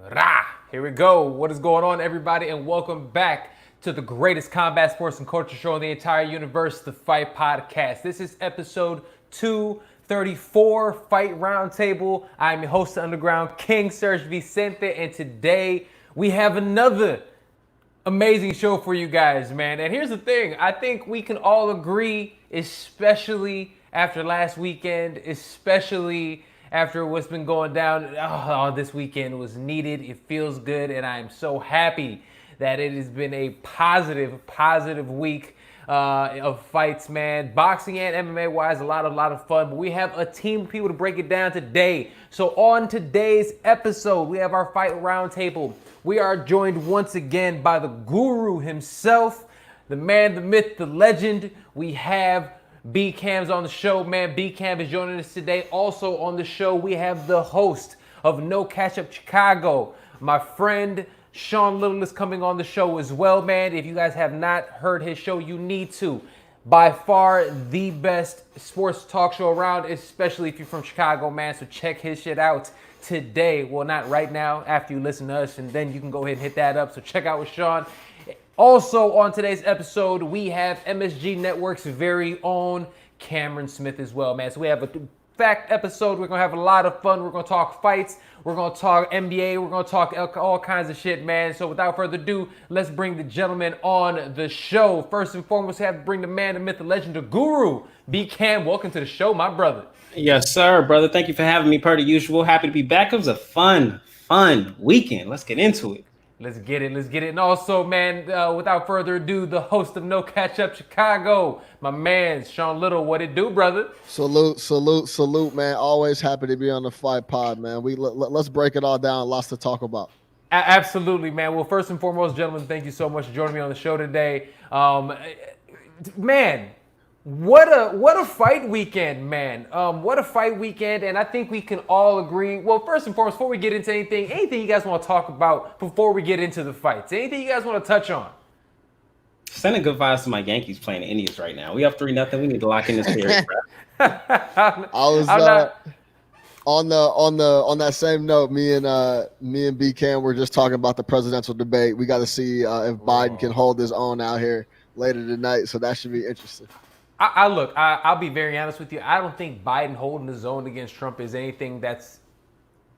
Rah! Here we go. What is going on, everybody, and welcome back to the greatest combat sports and culture show in the entire universe, the Fight Podcast. This is episode 234, Fight Roundtable. I'm your host, the Underground King, Serg Vicente, and today we have another amazing show for you guys, man. And here's the thing. I think we can all agree, especially after last weekend, especially after what's been going down, this weekend was needed. It feels good, and I am so happy that it has been a positive week of fights, man. Boxing and MMA-wise, a lot of fun. But we have a team of people to break it down today. So on today's episode, we have our Fight Roundtable. We are joined once again by the guru himself, the man, the myth, the legend. We have B-Cam's on the show, man. B-Cam is joining us today. Also on the show, we have the host of No Catch Up Chicago. My friend Sean Little is coming on the show as well, man. If you guys have not heard his show, you need to. By far the best sports talk show around, especially if you're from Chicago, man. So check his shit out today. Well, not right now, after you listen to us, and then you can go ahead and hit that up. So check out with Sean. Also on today's episode, we have MSG Network's very own Camron Smith as well, man. So we have a fact episode. We're going to have a lot of fun. We're going to talk fights. We're going to talk NBA. We're going to talk all kinds of shit, man. So without further ado, let's bring the gentleman on the show. First and foremost, we have to bring the man, the myth, the legend, the guru, B-Cam. Welcome to the show, my brother. Yes, sir, brother. Thank you for having me per the usual. Happy to be back. It was a fun weekend. Let's get into it. Let's get it. And also, man, without further ado, the host of No Catch Up Chicago, my man, Sean Little. What it do, brother? Salute, man. Always happy to be on the Fight Pod, man. Let's break it all down. Lots to talk about. Absolutely, man. Well, first and foremost, gentlemen, thank you so much for joining me on the show today. Man, what a fight weekend, man. What a fight weekend, and I think we can all agree. Well, first and foremost, before we get into anything you guys want to talk about before we get into the fights? Anything you guys want to touch on? Sending good vibes to my Yankees playing the Indians right now. We have 3-0. We need to lock in this series. I was on that same note. Me and B-Cam were just talking about the presidential debate. We got to see if Biden can hold his own out here later tonight. So that should be interesting. I'll be very honest with you. I don't think Biden holding his own against Trump is anything that's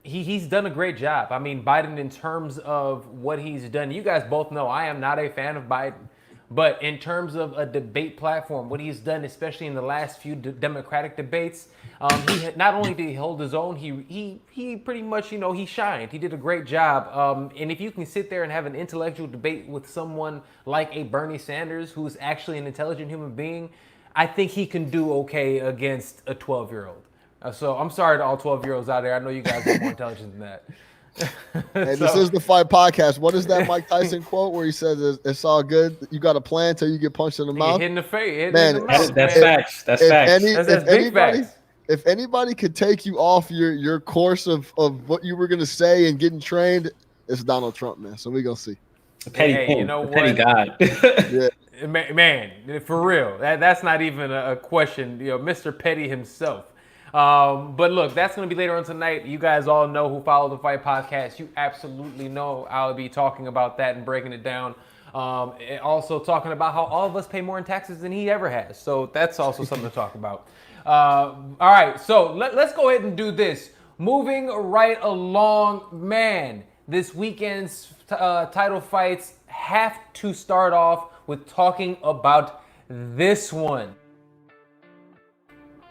he's done a great job. I mean, Biden, in terms of what he's done, you guys both know I am not a fan of Biden. But in terms of a debate platform, what he's done, especially in the last few Democratic debates, he not only did he hold his own, he pretty much, he shined. He did a great job. And if you can sit there and have an intellectual debate with someone like a Bernie Sanders, who's actually an intelligent human being, I think he can do okay against a 12-year-old. So I'm sorry to all 12-year-olds out there. I know you guys are more intelligent than that. Hey, this is the Fight Podcast. What is that Mike Tyson quote where he says it's all good? You got a plan till you get punched in the mouth? Hit in the face. Man, that's facts. That's facts. That's big facts. If anybody could take you off your course of what you were going to say and getting trained, it's Donald Trump, man. So we're going to see. Petty God. Yeah. Man, for real, that's not even a question. Mr. Petty himself. But look, that's going to be later on tonight. You guys all know who follow the Fight Podcast. You absolutely know I'll be talking about that and breaking it down. And also talking about how all of us pay more in taxes than he ever has. So that's also something to talk about. All right, so let's go ahead and do this. Moving right along, man, this weekend's title fights have to start off with talking about this one.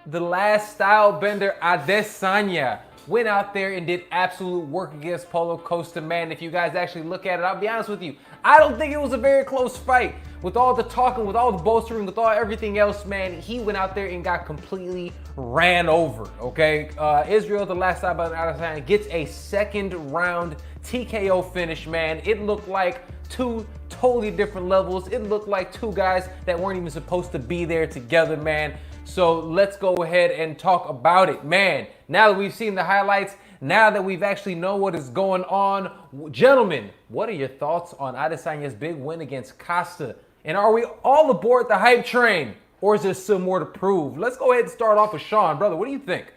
The last style bender, Adesanyas, went out there and did absolute work against Paulo Costa, man. If you guys actually look at it, I'll be honest with you, I don't think it was a very close fight. With all the talking, with all the bolstering, with all everything else, man, he went out there and got completely ran over, okay? Israel, the last style bender, Adesanyas, gets a second round TKO finish, man. It looked like two totally different levels. It looked like two guys that weren't even supposed to be there together, man. So let's go ahead and talk about it, man. Now that we've seen the highlights, now that we've actually know what is going on, gentlemen, what are your thoughts on Adesanyas' big win against Costa? And are we all aboard the hype train, or is there still more to prove? Let's go ahead and start off with Sean, brother. What do you think?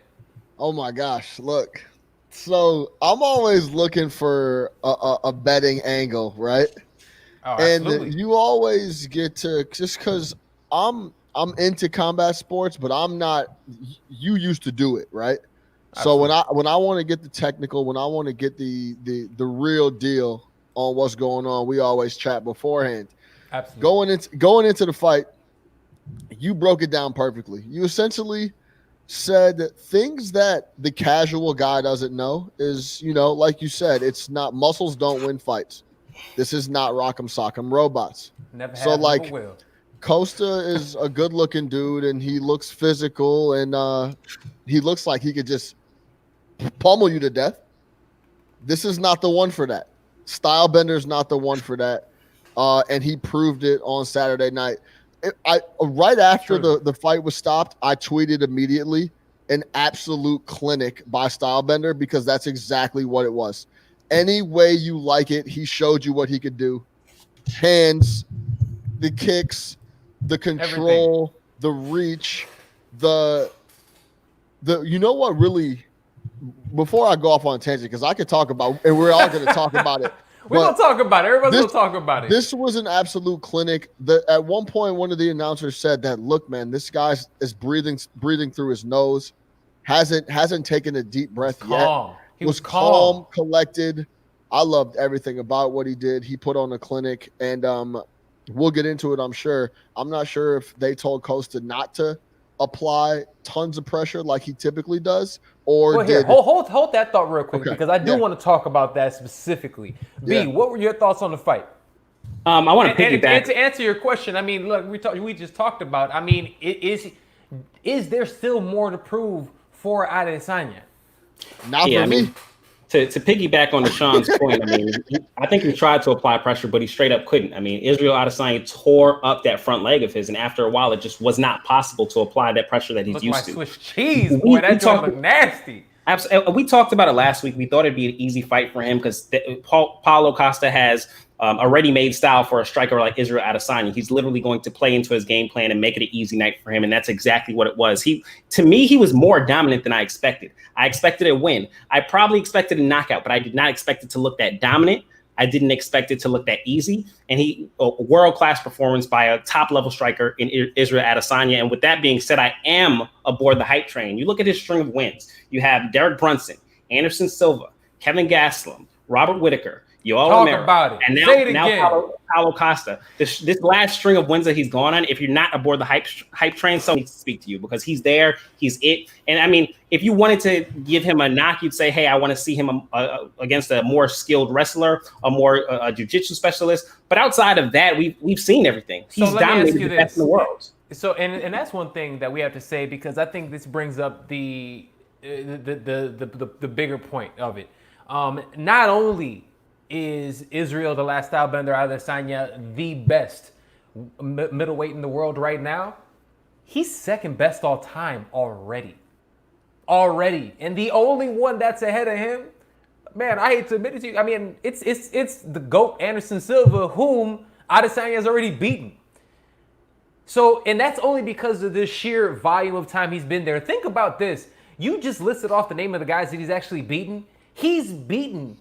Oh my gosh, look, So I'm always looking for a betting angle, right? Oh, And absolutely. you always get to just because I'm into combat sports, but I'm not. You used to do it, right? So Absolutely. when I want to get the technical, when I want to get the real deal on what's going on, we always chat beforehand. Absolutely. Going into the fight, you broke it down perfectly. You essentially said things that the casual guy doesn't know is, like you said, it's not muscles don't win fights. This is not rock'em sock'em robots. Never So have, never like will. Costa is a good looking dude and he looks physical and he looks like he could just pummel you to death. This is not the one for that. Stylebender's not the one for that. And he proved it on Saturday night. Right after the fight was stopped, I tweeted immediately an absolute clinic by Stylebender because that's exactly what it was. Any way you like it, he showed you what he could do. Hands, the kicks, the control, everything. The reach, the you know what really, before I go off on a tangent, because I could talk about, and we're all going to talk about it. We're going to talk about it. Everybody's going to talk about it. This was an absolute clinic. At one point, one of the announcers said that, look, man, this guy is breathing through his nose, hasn't taken a deep breath yet. He was calm, collected. I loved everything about what he did. He put on a clinic, and we'll get into it, I'm sure. I'm not sure if they told Costa not to apply tons of pressure like he typically does, or well, here, hold that thought real quick, because I do want to talk about that specifically. B, what were your thoughts on the fight? I want to piggyback. And to answer your question, I mean, look, we just talked about. I mean, is there still more to prove for Adesanyas? Not for me. To piggyback on Sean's point, I mean, I think he tried to apply pressure, but he straight up couldn't. I mean, Israel Adesanya tore up that front leg of his, and after a while, it just was not possible to apply that pressure that he's used to. Swiss cheese, boy, that joint look nasty. Absolutely. We talked about it last week. We thought it'd be an easy fight for him because Paulo Costa has a ready-made style for a striker like Israel Adesanya. He's literally going to play into his game plan and make it an easy night for him, and that's exactly what it was. To me, he was more dominant than I expected. I expected a win. I probably expected a knockout, but I did not expect it to look that dominant. I didn't expect it to look that easy. And a world-class performance by a top-level striker in Israel Adesanya. And with that being said, I am aboard the hype train. You look at his string of wins. You have Derek Brunson, Anderson Silva, Kevin Gastelum, Robert Whittaker, Yoel Romero, about it. And now Paulo Costa. This last string of wins that he's gone on, if you're not aboard the hype train, someone needs to speak to you because he's there, he's it. And I mean, if you wanted to give him a knock, you'd say, hey, I want to see him against a more skilled wrestler, a more jiu-jitsu specialist. But outside of that, we've seen everything. He's dominated the best in the world. So, and that's one thing that we have to say, because I think this brings up the bigger point of it. Not only is Israel, the last Stylebender Adesanya, the best middleweight in the world right now, he's second best all time already. And the only one that's ahead of him, man, I hate to admit it to you, I mean, it's the GOAT Anderson Silva, whom Adesanya has already beaten. So, and that's only because of the sheer volume of time he's been there. Think about this. You just listed off the name of the guys that he's actually beaten. He's beaten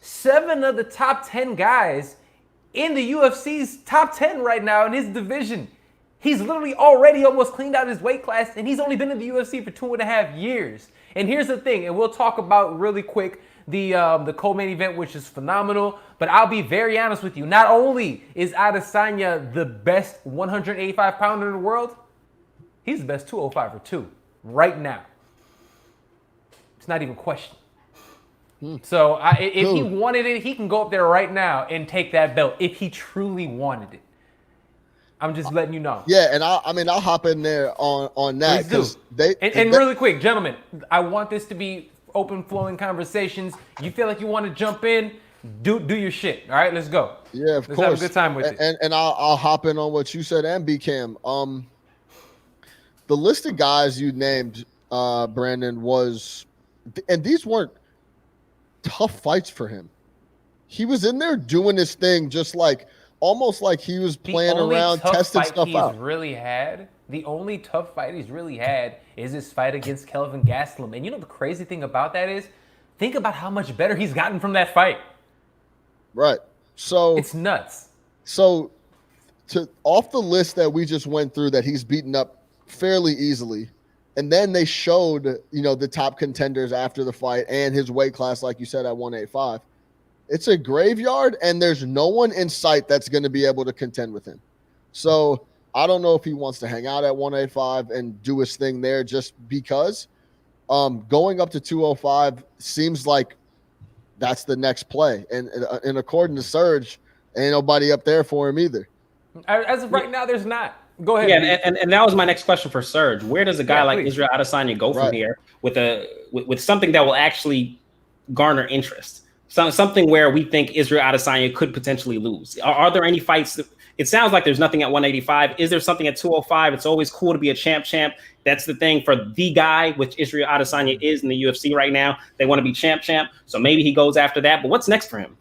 7 of the top 10 guys in the UFC's top 10 right now in his division. He's literally already almost cleaned out his weight class, and he's only been in the UFC for 2.5 years. And here's the thing, and we'll talk about really quick the co-main event, which is phenomenal. But I'll be very honest with you. Not only is Adesanya the best 185-pounder in the world, he's the best 205 2 right now. It's not even a question. So if he wanted it, he can go up there right now and take that belt if he truly wanted it. I'm just letting you know. Yeah, and I'll hop in there on that because and really quick, gentlemen, I want this to be open flowing conversations. You feel like you want to jump in, do your shit. All right, let's go. Yeah, of course. Let's have a good time with it. And I'll hop in on what you said and B-Cam. The list of guys you named, Brandon, was, and these weren't tough fights for him. He was in there doing his thing, just like almost like he was playing around, testing stuff out. The only tough fight he's really had is his fight against Kelvin Gastelum. And you know the crazy thing about that is, think about how much better he's gotten from that fight. Right. So it's nuts. So off the list that we just went through that he's beaten up fairly easily, and then they showed, the top contenders after the fight and his weight class, like you said, at 185. It's a graveyard, and there's no one in sight that's going to be able to contend with him. So I don't know if he wants to hang out at 185 and do his thing there just because. Going up to 205 seems like that's the next play. And according to Serg, ain't nobody up there for him either. As of right now, there's not. Go ahead. Yeah, and that was my next question for Serg. Where does a guy like Israel Adesanya go from here with something that will actually garner interest? Something where we think Israel Adesanya could potentially lose. Are there any fights? It sounds like there's nothing at 185. Is there something at 205? It's always cool to be a champ. That's the thing for the guy, which Israel Adesanya is in the UFC right now. They want to be champ. So maybe he goes after that. But what's next for him?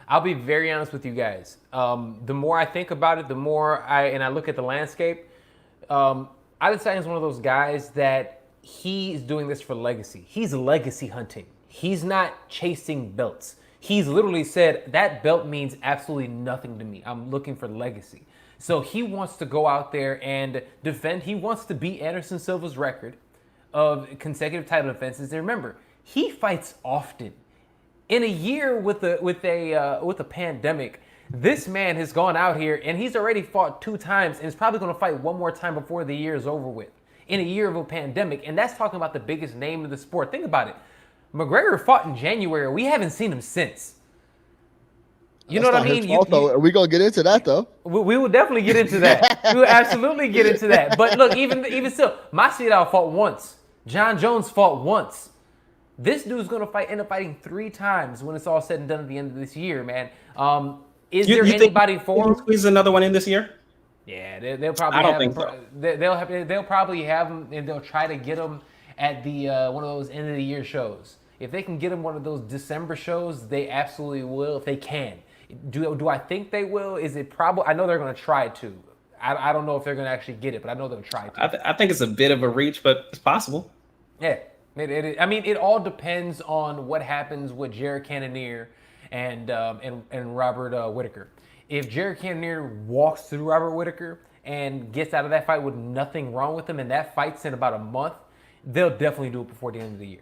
I'll be very honest with you guys. The more I think about it, the more I look at the landscape. Adesanya is one of those guys that he's doing this for legacy. He's legacy hunting. He's not chasing belts. He's literally said, that belt means absolutely nothing to me. I'm looking for legacy. So he wants to go out there and defend. He wants to beat Anderson Silva's record of consecutive title defenses. And remember, he fights often. In a year with a pandemic, this man has gone out here and he's already fought 2 times and is probably going to fight one more time before the year is over with. In a year of a pandemic, and that's talking about the biggest name in the sport. Think about it. McGregor fought in January. We haven't seen him since. You know what I mean? Are we going to get into that, though? We will definitely get into that. We will absolutely get into that. But look, even still, Masvidal fought once. John Jones fought once. This dude's going to end up fighting 3 times when it's all said and done at the end of this year, man. Is there anybody for him? Squeeze another one in this year? Yeah, they'll probably I don't think so. They'll probably have him, and they'll try to get him at the one of those end of the year shows. If they can get him one of those December shows, they absolutely will. If they can, do I think they will? Is it probable? I know they're going to try to. I don't know if they're going to actually get it, but I know they'll try to. I think it's a bit of a reach, but it's possible. Yeah, it all depends on what happens with Jared Cannonier and Robert Whittaker. If Jared Cannonier walks through Robert Whittaker and gets out of that fight with nothing wrong with him, and that fight's in about a month, they'll definitely do it before the end of the year.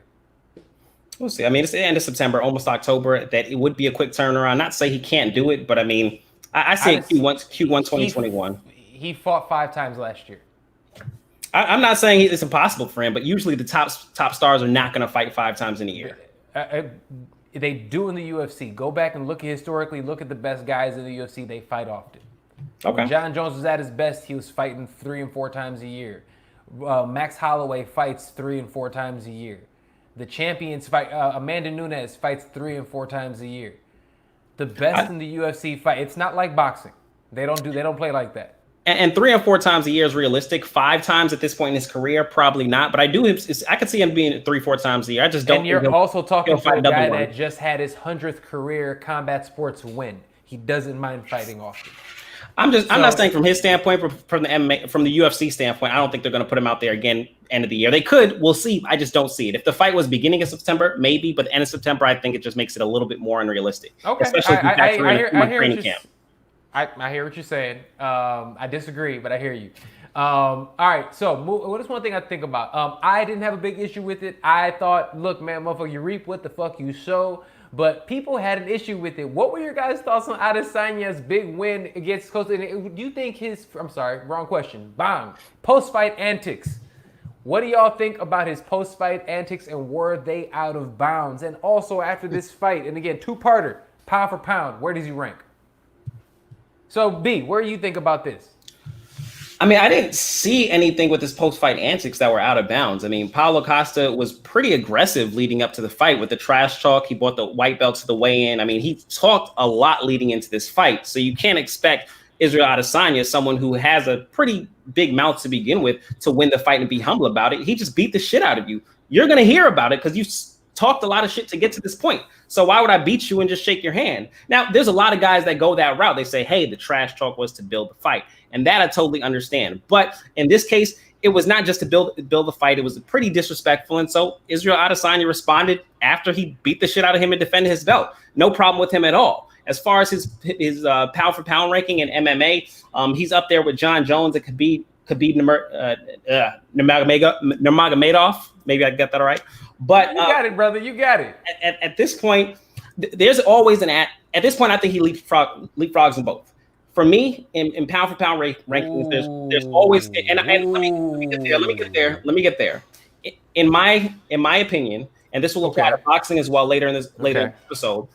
We'll see. I mean, it's the end of September, almost October. That it would be a quick turnaround. Not to say he can't do it, but I mean, I say Q1 2021. He fought 5 times last year. I'm not saying it's impossible for him, but usually the top stars are not going to fight 5 times in a year. They do in the UFC. Go back and look historically. Look at the best guys in the UFC. They fight often. Okay. When John Jones was at his best, he was fighting 3 and 4 times a year. Max Holloway fights 3 and 4 times a year. The champions fight. Amanda Nunes fights 3 and 4 times a year. The best in the UFC fight. It's not like boxing. They don't play like that. And 3 and 4 times a year is realistic. 5 times at this point in his career, probably not. But I could see him being 3-4 times a year. I just don't. And you're also talking to a guy that just had his 100th career combat sports win. He doesn't mind fighting often. I'm not saying from his standpoint, from the MMA, from the UFC standpoint, I don't think they're going to put him out there again end of the year. They could. We'll see. I just don't see it. If the fight was beginning of September, maybe, but the end of September, I think it just makes it a little bit more unrealistic. Okay. Especially if I hear training camp. I hear what you're saying. I disagree, but I hear you. All right, so what is one thing I think about? I didn't have a big issue with it. I thought, look, man, motherfucker, you reap what the fuck you sow. But people had an issue with it. What were your guys' thoughts on Adesanya's big win against Costa? Do you think I'm sorry, wrong question. Bang. Post-fight antics. What do y'all think about his post-fight antics, and were they out of bounds? And also after this fight, and again, 2-parter, pound for pound, where does he rank? So, B, what do you think about this? I mean, I didn't see anything with his post-fight antics that were out of bounds. I mean, Paulo Costa was pretty aggressive leading up to the fight with the trash talk. He brought the white belt to the weigh-in. I mean, he talked a lot leading into this fight. So you can't expect Israel Adesanya, someone who has a pretty big mouth to begin with, to win the fight and be humble about it. He just beat the shit out of you. You're going to hear about it because you talked a lot of shit to get to this point. So why would I beat you and just shake your hand? Now, there's a lot of guys that go that route. They say, hey, the trash talk was to build the fight. And that I totally understand. But in this case, it was not just to build the fight. It was pretty disrespectful. And so Israel Adesanya responded after he beat the shit out of him and defended his belt. No problem with him at all. As far as his pound for pound ranking in MMA, he's up there with John Jones and Khabib Nurmagomedov. Maybe I got that all right. But you got it, brother. You got it. At this point, there's always at this point, I think he leapfrogs in both. For me, in pound for pound rankings, there's always let me get there. In my opinion, and this will apply to boxing as well later in this episode.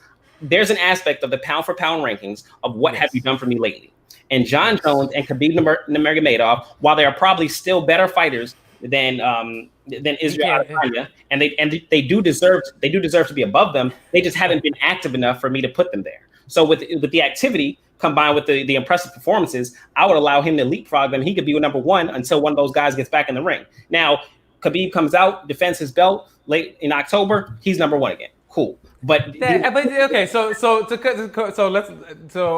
There's an aspect of the pound for pound rankings of what have you done for me lately. And John Jones and Khabib Nurmagomedov, while they are probably still better fighters than Israel Adesanya, and they do deserve to be above them. They just haven't been active enough for me to put them there. So with the activity combined with the impressive performances, I would allow him to leapfrog them. He could be number one until one of those guys gets back in the ring. Now, Khabib comes out, defends his belt late in October. He's number one again. Cool. But okay, so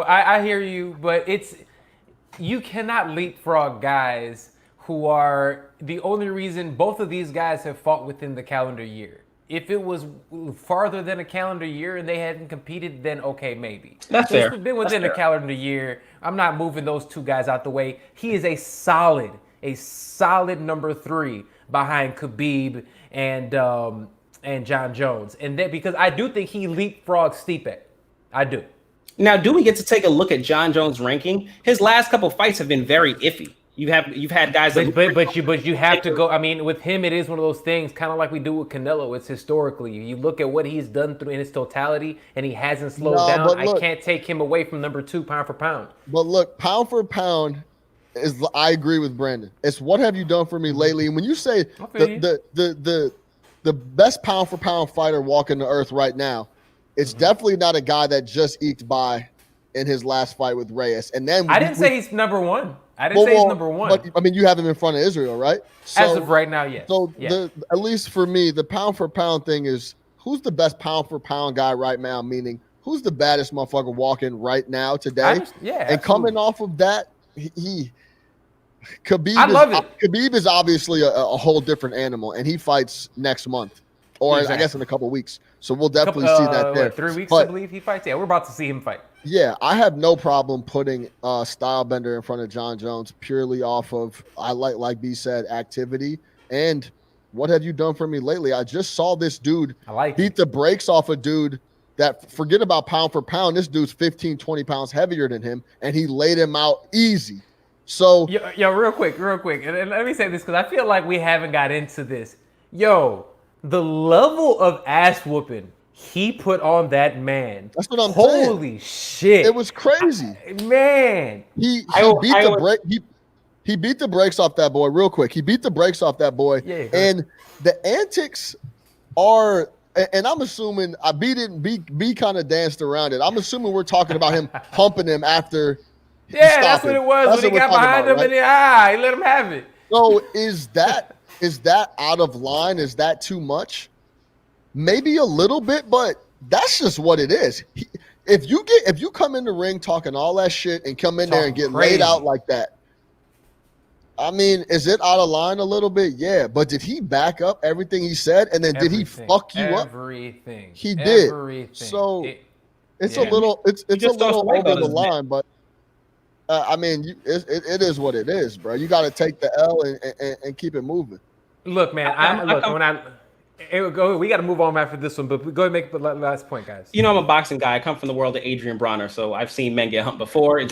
I hear you, but you cannot leapfrog guys who are the only reason both of these guys have fought within the calendar year. If it was farther than a calendar year and they hadn't competed, then okay, maybe. That's fair. If it's been within a calendar year, I'm not moving those two guys out the way. He is a solid number 3 behind Khabib and John Jones. And that because I do think he leapfrogged Stipe. I do. Now, do we get to take a look at John Jones' ranking? His last couple fights have been very iffy. You've had guys but you have to go. I mean, with him, it is one of those things, kind of like we do with Canelo. It's historically. You look at what he's done through in his totality, and he hasn't slowed down. Look, I can't take him away from number 2 pound for pound. But look, pound for pound I agree with Brandon. It's what have you done for me lately? And when you say the best pound for pound fighter walking the earth right now, it's definitely not a guy that just eked by in his last fight with Reyes. And then I didn't say he's number 1. I didn't say he's number 1. But I mean, you have him in front of Israel, right? So, as of right now, yes. So at least for me, the pound for pound thing is who's the best pound for pound guy right now? Meaning, who's the baddest motherfucker walking right now today? And coming off of that, Khabib is obviously a whole different animal, and he fights next month, or I guess in a couple weeks. So we'll definitely see that there. 3 weeks, I believe he fights. Yeah, we're about to see him fight. Yeah, I have no problem putting Stylebender in front of John Jones purely off of like B said, activity and what have you done for me lately? I just saw this dude beat the brakes off a dude that, forget about pound for pound, this dude's 15, 20 pounds heavier than him, and he laid him out easy. So yo, real quick, and let me say this because I feel like we haven't got into this. Yo, the level of ass whooping he put on that man. That's what I'm saying. Holy shit. It was crazy. Man. He beat the brakes off that boy real quick. He beat the brakes off that boy. Yeah, and the antics are, and I'm assuming B kind of danced around it. I'm assuming we're talking about him pumping him after. Yeah, that's what it was when he got behind him, right? And he let him have it. So is that out of line? Is that too much? Maybe a little bit, but that's just what it is. If you come in the ring talking all that shit and come in there and get laid out like that, I mean, is it out of line a little bit? Yeah, but did he back up everything he said, and then did he fuck you up? Everything. He did. Everything. So it's a little over the line, but I mean, it is what it is, bro. You got to take the L and keep it moving. Look, man, we got to move on after this one, but go ahead and make the last point, guys. You know, I'm a boxing guy. I come from the world of Adrian Bronner, so I've seen men get humped before. It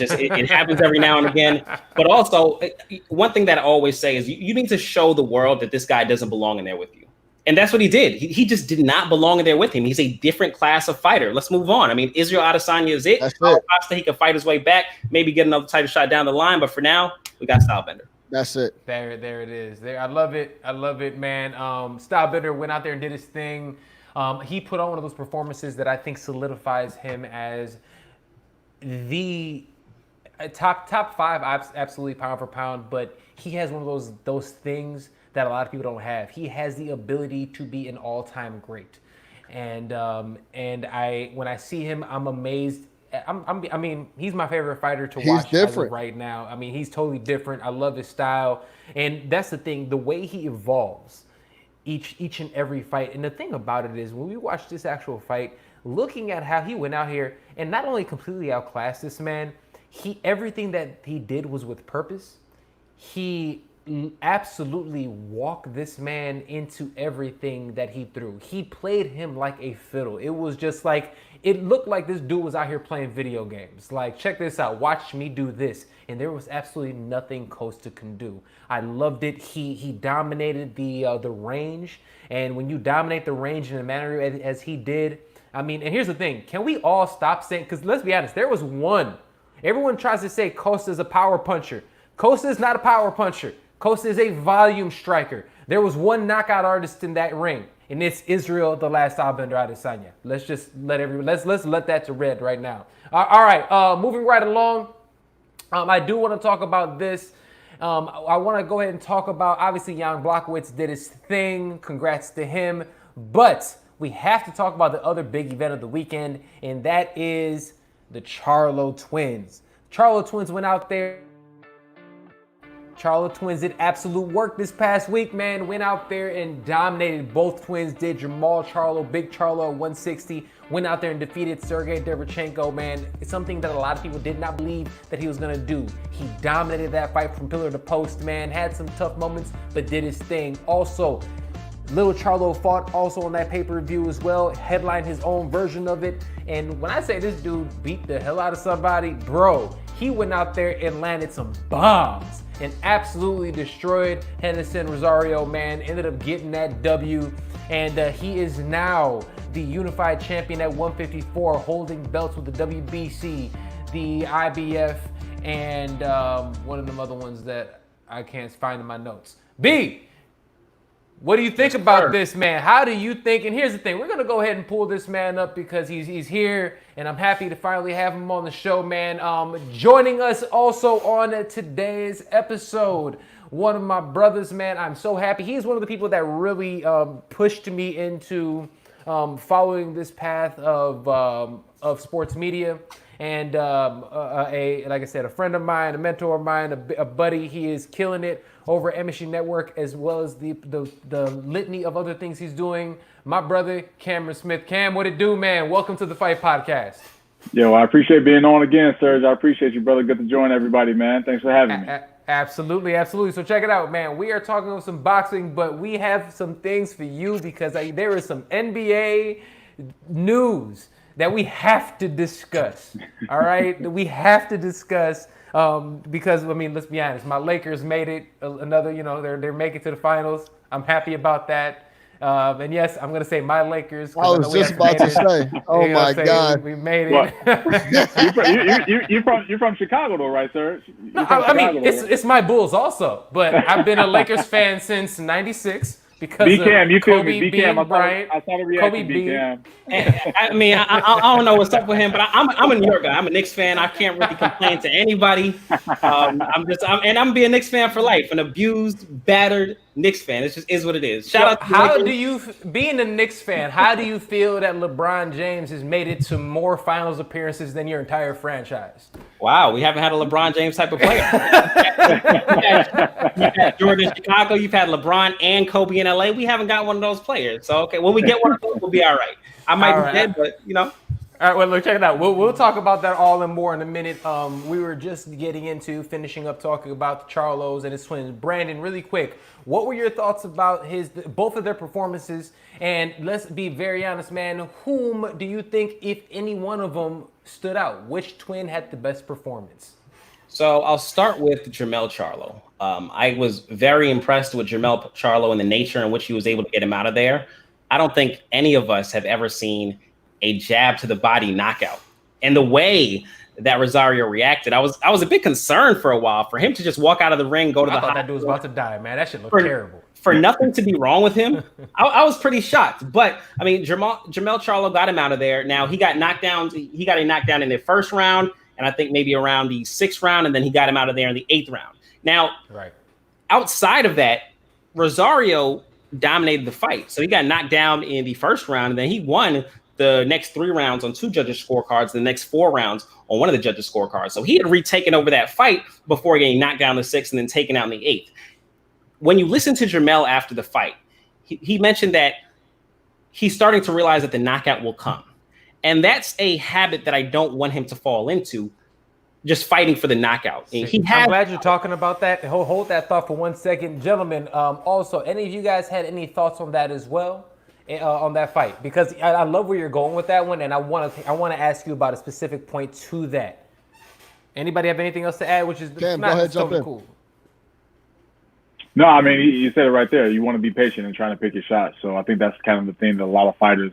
happens every now and again. But also, one thing that I always say is you need to show the world that this guy doesn't belong in there with you. And that's what he did. He just did not belong in there with him. He's a different class of fighter. Let's move on. I mean, Israel Adesanya is it. He can fight his way back, maybe get another title shot down the line. But for now, we got Stylebender. That's it. There it is. I love it, man. Stylebender went out there and did his thing. He put on one of those performances that I think solidifies him as the top 5, absolutely pound for pound. But he has one of those things that a lot of people don't have. He has the ability to be an all-time great, and when I see him, I'm amazed I mean, he's my favorite fighter to He's watch as of different. right now. I mean, he's totally different. I love his style, and that's the thing. The way he evolves each and every fight. And the thing about it is, when we watch this actual fight, looking at how he went out here and not only completely outclassed this man, everything that he did was with purpose. He absolutely walked this man into everything that he threw. He played him like a fiddle. It was just like, it looked like this dude was out here playing video games. Like, check this out, watch me do this. And there was absolutely nothing Costa can do. I loved it. He dominated the range. And when you dominate the range in a manner as he did, I mean, and here's the thing, can we all stop saying, because let's be honest, there was one. Everyone tries to say Costa's a power puncher. Costa is not a power puncher. Costa is a volume striker. There was one knockout artist in that ring, and it's Israel, the last Airbender Adesanya. Let's just let's let that to red right now. All right, moving right along. I do want to talk about this. I want to go ahead and talk about, obviously, Jan Blachowicz did his thing. Congrats to him. But we have to talk about the other big event of the weekend, and that is the Charlo twins. Charlo twins went out there. Charlo twins did absolute work this past week, man. Went out there and dominated. Both twins did. Jamal Charlo, Big Charlo at 160, went out there and defeated Sergey Derevchenko, man. It's something that a lot of people did not believe that he was going to do. He dominated that fight from pillar to post, man. Had some tough moments, but did his thing. Also, Little Charlo fought also on that pay-per-view as well, headlined his own version of it. And when I say this dude beat the hell out of somebody, bro, he went out there and landed some bombs and absolutely destroyed Henderson Rosario, man. Ended up getting that W. And he is now the unified champion at 154, holding belts with the WBC, the IBF, and one of them other ones that I can't find in my notes. B, what do you think about this, man? How do you think? And here's the thing. We're going to go ahead and pull this man up because he's here, and I'm happy to finally have him on the show, man. Joining us also on today's episode, one of my brothers, man. I'm so happy. He's one of the people that really pushed me into following this path of sports media. And like I said, a friend of mine, a mentor of mine, a buddy. He is killing it over at MSU Network, as well as the litany of other things he's doing. My brother, Camron Smith. Cam, what it do, man? Welcome to the Fight Podcast. Yo, I appreciate being on again, Serg. I appreciate you, brother. Good to join everybody, man. Thanks for having me. Absolutely, absolutely. So check it out, man. We are talking about some boxing, but we have some things for you because there is some NBA news that we have to discuss. All right, that we have to discuss because I mean, let's be honest. My Lakers made it another. You know, they're making it to the finals. I'm happy about that. And yes, I'm gonna say my Lakers. I was just about to say, oh my God, we made it. You're from Chicago, though, right, sir? No, I mean, it's my Bulls also, but I've been a Lakers fan since '96. Because B-Cam, you feel Kobe me? B-Cam, Bryant, I saw the reaction, B-Cam. I mean, I don't know what's up with him, but I'm a New York guy. I'm a Knicks fan. I can't really complain to anybody. I'm gonna be a Knicks fan for life. An abused, battered Knicks fan. It just is what it is. Shout out to how do you, being a Knicks fan, how do you feel that LeBron James has made it to more finals appearances than your entire franchise? Wow, we haven't had a LeBron James type of player. You've had Jordan in Chicago. You've had LeBron and Kobe in LA. We haven't got one of those players. So, okay, when we get one of those, we'll be all right. I might be dead, but, you know. All right, well, look, check it out. We'll talk about that all and more in a minute. We were just finishing up talking about the Charlos and his twins. Brandon, really quick, what were your thoughts about both of their performances? And let's be very honest, man, whom do you think, if any one of them, stood out? Which twin had the best performance? So I'll start with Jermell Charlo. I was very impressed with Jermell Charlo and the nature in which he was able to get him out of there. I don't think any of us have ever seen a jab to the body knockout. And the way that Rosario reacted, I was a bit concerned for a while for him to just walk out of the ring, go to the hospital. That dude was about to die, man. That shit looked terrible. For nothing to be wrong with him, I was pretty shocked. But I mean, Jermell Charlo got him out of there. Now he got knocked down. He got a knockdown in the first round, and I think maybe around the 6th round, and then he got him out of there in the 8th round. Now, outside of that, Rosario dominated the fight. So he got knocked down in the 1st round, and then he won the next 3 rounds on 2 judges' scorecards, the next 4 rounds on one of the judges' scorecards. So he had retaken over that fight before getting knocked down in the 6th and then taken out in the 8th. When you listen to Jermell after the fight, he mentioned that he's starting to realize that the knockout will come. And that's a habit that I don't want him to fall into, just fighting for the knockout. I'm glad you're talking about that. Hold that thought for 1 second. Gentlemen, also, any of you guys had any thoughts on that as well, on that fight? Because I love where you're going with that one, and I want to ask you about a specific point to that. Anybody have anything else to add? Which is Cam, go ahead, jump in. Cool. No, I mean, you said it right there. You want to be patient and trying to pick your shots. So I think that's kind of the thing that a lot of fighters,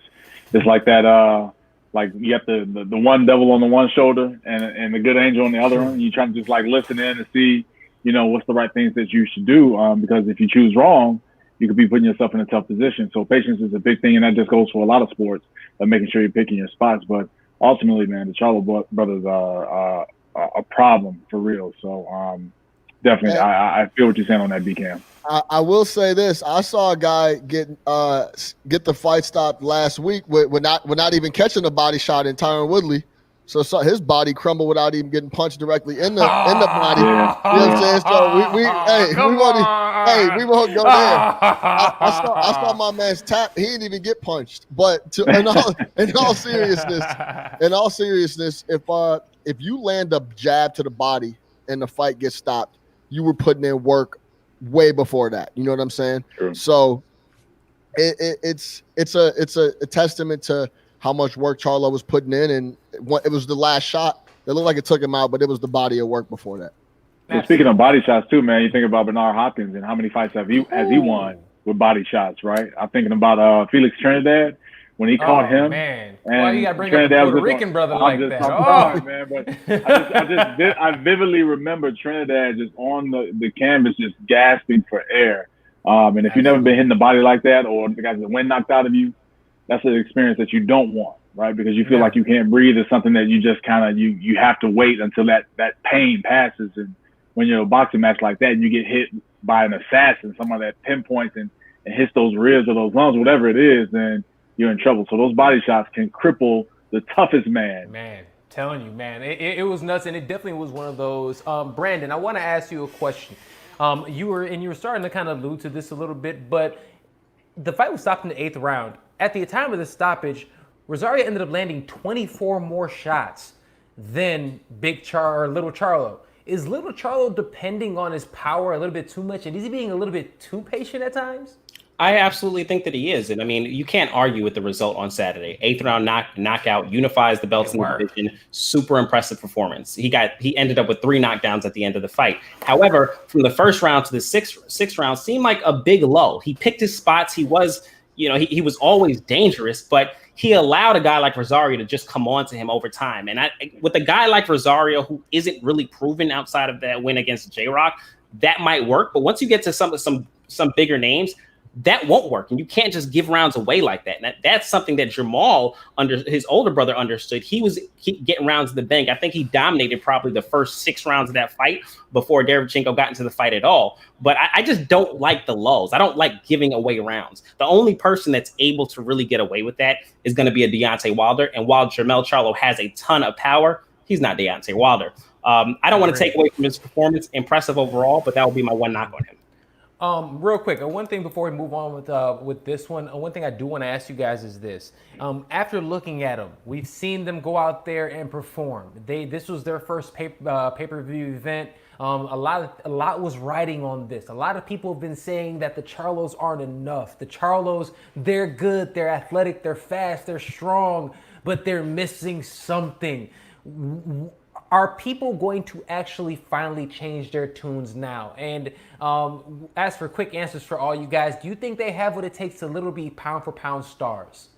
it's like that, like you have the one devil on the one shoulder and the good angel on the other one. You try to just like listen in and see, what's the right things that you should do. Because if you choose wrong, you could be putting yourself in a tough position. So patience is a big thing, and that just goes for a lot of sports, of making sure you're picking your spots. But ultimately, man, the Charlo brothers are a problem for real. So definitely, I feel what you're saying on that, B-Cam. I will say this: I saw a guy get the fight stopped last week with not even catching a body shot in Tyron Woodley. So his body crumbled without even getting punched directly in the body. Yeah. You know what I'm saying? So we won't go there. I saw my man's tap. He didn't even get punched. But in all seriousness, if you land a jab to the body and the fight gets stopped, you were putting in work way before that. You know what I'm saying? True. So it's a testament to how much work Charlo was putting in, and it was the last shot that looked like it took him out, but it was the body of work before that. Well, speaking of body shots too, man, you think about Bernard Hopkins and how many fights has he won with body shots, right? I'm thinking about Felix Trinidad when he caught him. Man, and why you gotta bring Trinidad up a Puerto Rican brother like that? Sorry, man, but I vividly remember Trinidad just on the canvas, just gasping for air. And if you've never been hit in the body like that, or the guys that wind knocked out of you, that's an experience that you don't want, right? Because you feel like you can't breathe. It's something that you just kind of you have to wait until that pain passes. And when you're in a boxing match like that, and you get hit by an assassin, someone that pinpoints and hits those ribs or those lungs, whatever it is, then you're in trouble. So those body shots can cripple the toughest man. Man, telling you, man, it was nuts, and it definitely was one of those. Brandon, I want to ask you a question. You were starting to kind of allude to this a little bit, but the fight was stopped in the 8th round. At the time of the stoppage, Rosario ended up landing 24 more shots than Little Charlo. Is Little Charlo depending on his power a little bit too much, and is he being a little bit too patient at times? I absolutely think that he is. And I mean, you can't argue with the result on Saturday. 8th round knockout, unifies the belts in the division. Super impressive performance. He ended up with 3 knockdowns at the end of the fight. However, from the 1st round to the 6th round seemed like a big lull. He picked his spots. He was, he was always dangerous, but he allowed a guy like Rosario to just come on to him over time. And with a guy like Rosario, who isn't really proven outside of that win against J-Rock, that might work. But once you get to some bigger names, that won't work. And you can't just give rounds away like that. And that's something that Jermall, under his older brother, understood. He was getting rounds in the bank. I think he dominated probably the first 6 rounds of that fight before Derevchenko got into the fight at all. But I just don't like the lulls. I don't like giving away rounds. The only person that's able to really get away with that is going to be a Deontay Wilder. And while Jermell Charlo has a ton of power, he's not Deontay Wilder. I don't want to take away from his performance. Impressive overall, but that will be my one knock on him. Real quick, one thing before we move on with this one, one thing I do want to ask you guys is this. After looking at them, we've seen them go out there and perform. This was their first pay-per-view event. A lot was riding on this. A lot of people have been saying that the Charlos aren't enough. The Charlos, they're good, they're athletic, they're fast, they're strong, but they're missing something. Are people going to actually finally change their tunes now? And as for quick answers for all you guys, do you think they have what it takes to literally be pound for pound stars?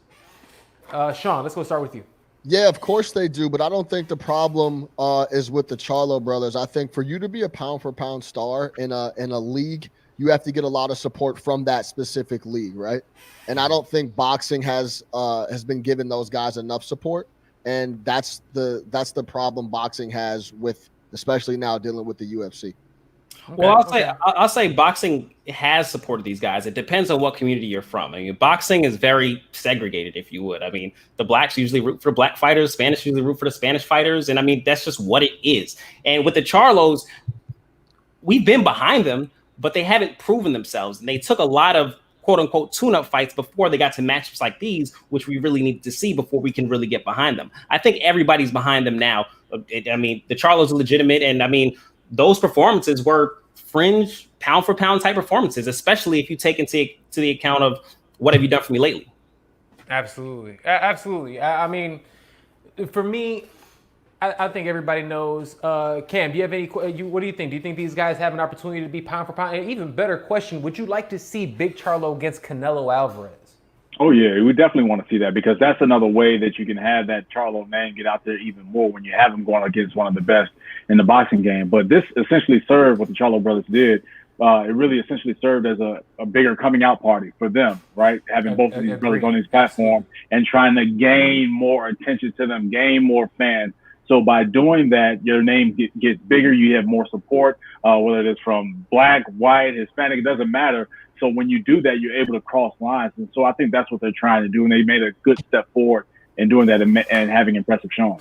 Sean, let's go start with you. Yeah, of course they do, but I don't think the problem is with the Charlo brothers. I think for you to be a pound for pound star in a league, you have to get a lot of support from that specific league, right? And I don't think boxing has been giving those guys enough support. And that's the problem boxing has with, especially now dealing with the UFC. Well, I'll say boxing has supported these guys. It depends on what community you're from. I mean, boxing is very segregated, if you would. I mean, the blacks usually root for black fighters, Spanish usually root for the Spanish fighters, and I mean that's just what it is. And with the Charlos, we've been behind them, but they haven't proven themselves. And they took a lot of quote unquote tune-up fights before they got to matchups like these, which we really need to see before we can really get behind them. I think everybody's behind them now. I mean, the Charlos are legitimate, and I mean, those performances were fringe pound for pound type performances, especially if you take into the account of what have you done for me lately. Absolutely. I mean, for me, I think everybody knows. Cam, do you have any? What do you think? Do you think these guys have an opportunity to be pound for pound? And even better question: would you like to see Big Charlo against Canelo Alvarez? Oh yeah, we definitely want to see that, because that's another way that you can have that Charlo name get out there even more when you have him going against one of the best in the boxing game. But this essentially served what the Charlo brothers did. It really essentially served as a bigger coming out party for them, right? Having both of these brothers on these platforms and trying to gain more attention to them, gain more fans. So by doing that, your name gets bigger. You have more support, whether it's from black, white, Hispanic, it doesn't matter. So when you do that, you're able to cross lines. And so I think that's what they're trying to do. And they made a good step forward in doing that and having impressive showing.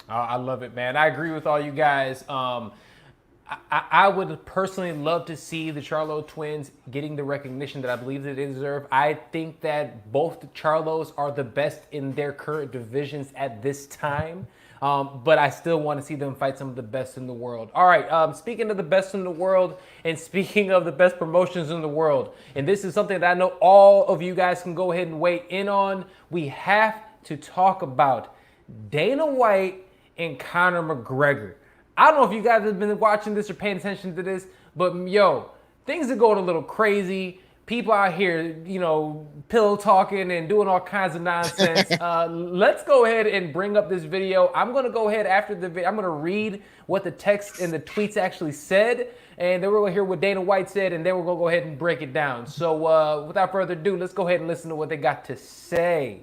I love it, man. I agree with all you guys. I would personally love to see the Charlo twins getting the recognition that I believe that they deserve. I think that both the Charlos are the best in their current divisions at this time. But I still want to see them fight some of the best in the world. All right, speaking of the best in the world and speaking of the best promotions in the world, and this is something that I know all of you guys can go ahead and weigh in on, we have to talk about Dana White and Conor McGregor. I don't know if you guys have been watching this or paying attention to this, but yo, things are going a little crazy. People out here, you know, pillow talking and doing all kinds of nonsense. Let's go ahead and bring up this video. I'm going to go ahead after the video. I'm going to read what the text and the tweets actually said, and then we're going to hear what Dana White said, and then we're going to go ahead and break it down. So without further ado, let's go ahead and listen to what they got to say.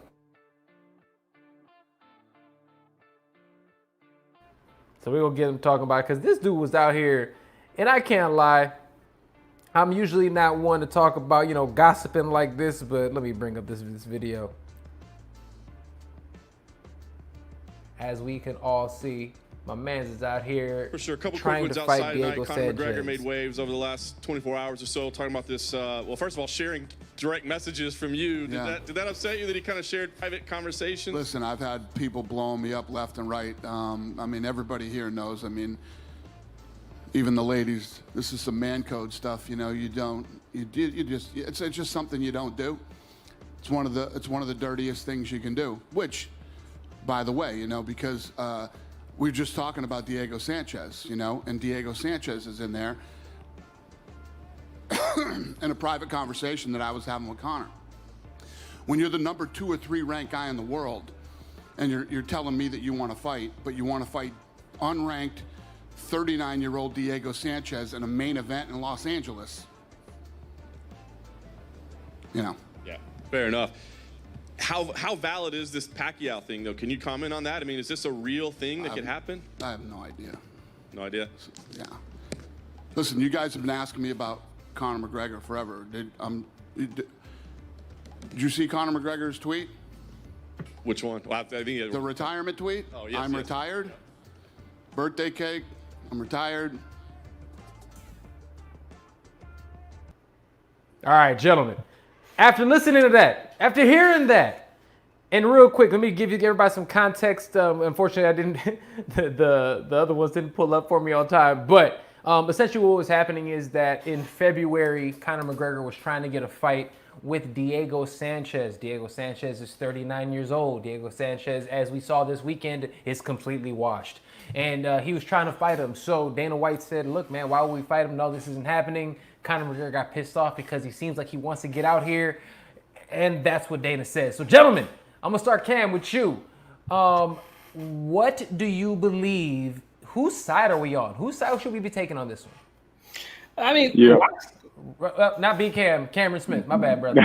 So we're going to get them talking about it, because this dude was out here, and I can't lie, I'm usually not one to talk about, you know, gossiping like this, but let me bring up this video. As we can all see, my man's is out here for sure. A couple trying quick to ones fight outside Diego tonight. Conor Sanchez. McGregor made waves over the last 24 hours or so, talking about this. Well, first of all, sharing direct messages from you. Did that upset you that he kind of shared private conversations? Listen, I've had people blowing me up left and right. I mean, everybody here knows. I mean, even the ladies, this is some man code stuff. You know, it's just something you don't do. It's one of the dirtiest things you can do, which, by the way, you know, because we're just talking about Diego Sanchez, you know, and Diego Sanchez is in there in a private conversation that I was having with Conor. When you're the number 2 or 3 ranked guy in the world and you're telling me that you want to fight, but you want to fight unranked 39-year-old Diego Sanchez in a main event in Los Angeles. You know. Yeah, fair enough. How valid is this Pacquiao thing, though? Can you comment on that? I mean, is this a real thing that could happen? I have no idea. No idea? Yeah. Listen, you guys have been asking me about Conor McGregor forever. Did you see Conor McGregor's tweet? Which one? Well, I think the retirement tweet? Oh, yes. I'm retired. Yeah. Birthday cake. I'm retired. All right, gentlemen. After listening to that, after hearing that, and real quick, let me give everybody some context. Unfortunately, I didn't. The other ones didn't pull up for me on time. But essentially, what was happening is that in February, Conor McGregor was trying to get a fight with Diego Sanchez. Diego Sanchez is 39 years old. Diego Sanchez, as we saw this weekend, is completely washed. And he was trying to fight him. So Dana White said, look, man, why would we fight him? No, this isn't happening. Conor McGregor got pissed off because he seems like he wants to get out here. And that's what Dana says. So, gentlemen, I'm going to start, Cam, with you. What do you believe? Whose side are we on? Whose side should we be taking on this one? I mean, Yeah. Not B Cam, Camron Smith. My bad, brother.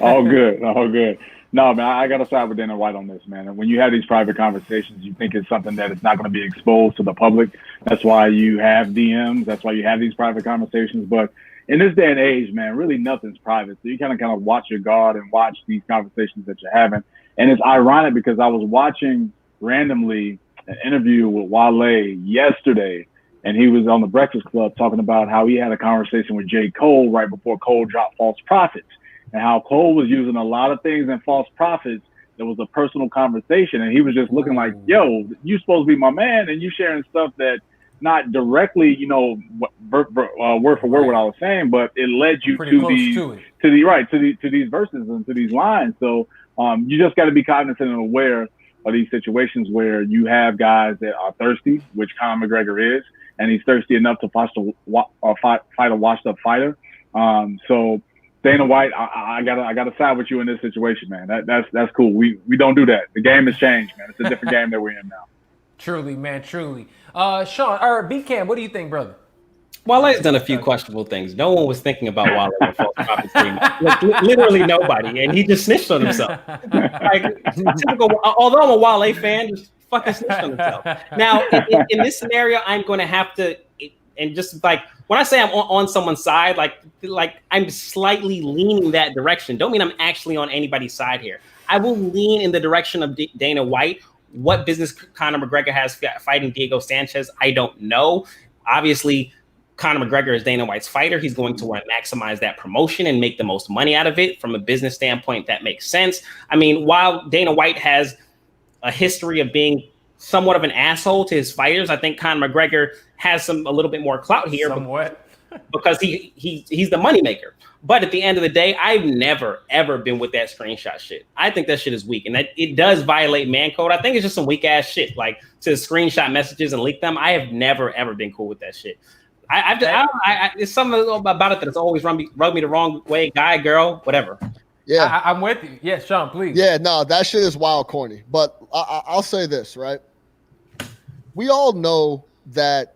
All good. No, man, I got to side with Dana White on this, man. And when you have these private conversations, you think it's something that is not going to be exposed to the public. That's why you have DMs. That's why you have these private conversations. But in this day and age, man, really nothing's private. So you kind of watch your guard and watch these conversations that you're having. And it's ironic because I was watching randomly an interview with Wale yesterday, and he was on the Breakfast Club talking about how he had a conversation with J. Cole right before Cole dropped False Prophets, and how Cole was using a lot of things in False Prophets. There was a personal conversation, and he was just looking like, yo, you supposed to be my man, and you sharing stuff that not directly, word for word what I was saying, but it led you to these verses and to these lines. So you just got to be cognizant and aware of these situations where you have guys that are thirsty, which Conor McGregor is, and he's thirsty enough to fight a washed-up fighter. So Dana White, I gotta side with you in this situation, man. That's cool. We don't do that. The game has changed, man. It's a different game that we're in now. Truly, man, truly. Sean, or B-Cam, what do you think, brother? Wale's done a few questionable things. No one was thinking about Wale on False Prophets team. Like, literally nobody, and he just snitched on himself. Although I'm a Wale fan, just fucking snitched on himself. Now, in this scenario, I'm going to have to, and just like when I say I'm on someone's side, like I'm slightly leaning that direction. Don't mean I'm actually on anybody's side here. I will lean in the direction of Dana White. What business Conor McGregor has fighting Diego Sanchez, I don't know. Obviously, Conor McGregor is Dana White's fighter. He's going to want to maximize that promotion and make the most money out of it. From a business standpoint, that makes sense. I mean, while Dana White has a history of being somewhat of an asshole to his fighters, I think Conor McGregor has a little bit more clout here. Somewhat. Because he's the moneymaker. But at the end of the day, I've never, ever been with that screenshot shit. I think that shit is weak. And that it does violate man code. I think it's just some weak ass shit. Like to screenshot messages and leak them. I have never, ever been cool with that shit. It's something about it that's always rubbed me the wrong way. Guy, girl, whatever. Yeah. I'm with you. Yeah, Sean, please. Yeah, no, that shit is wild corny. But I'll say this, right? We all know that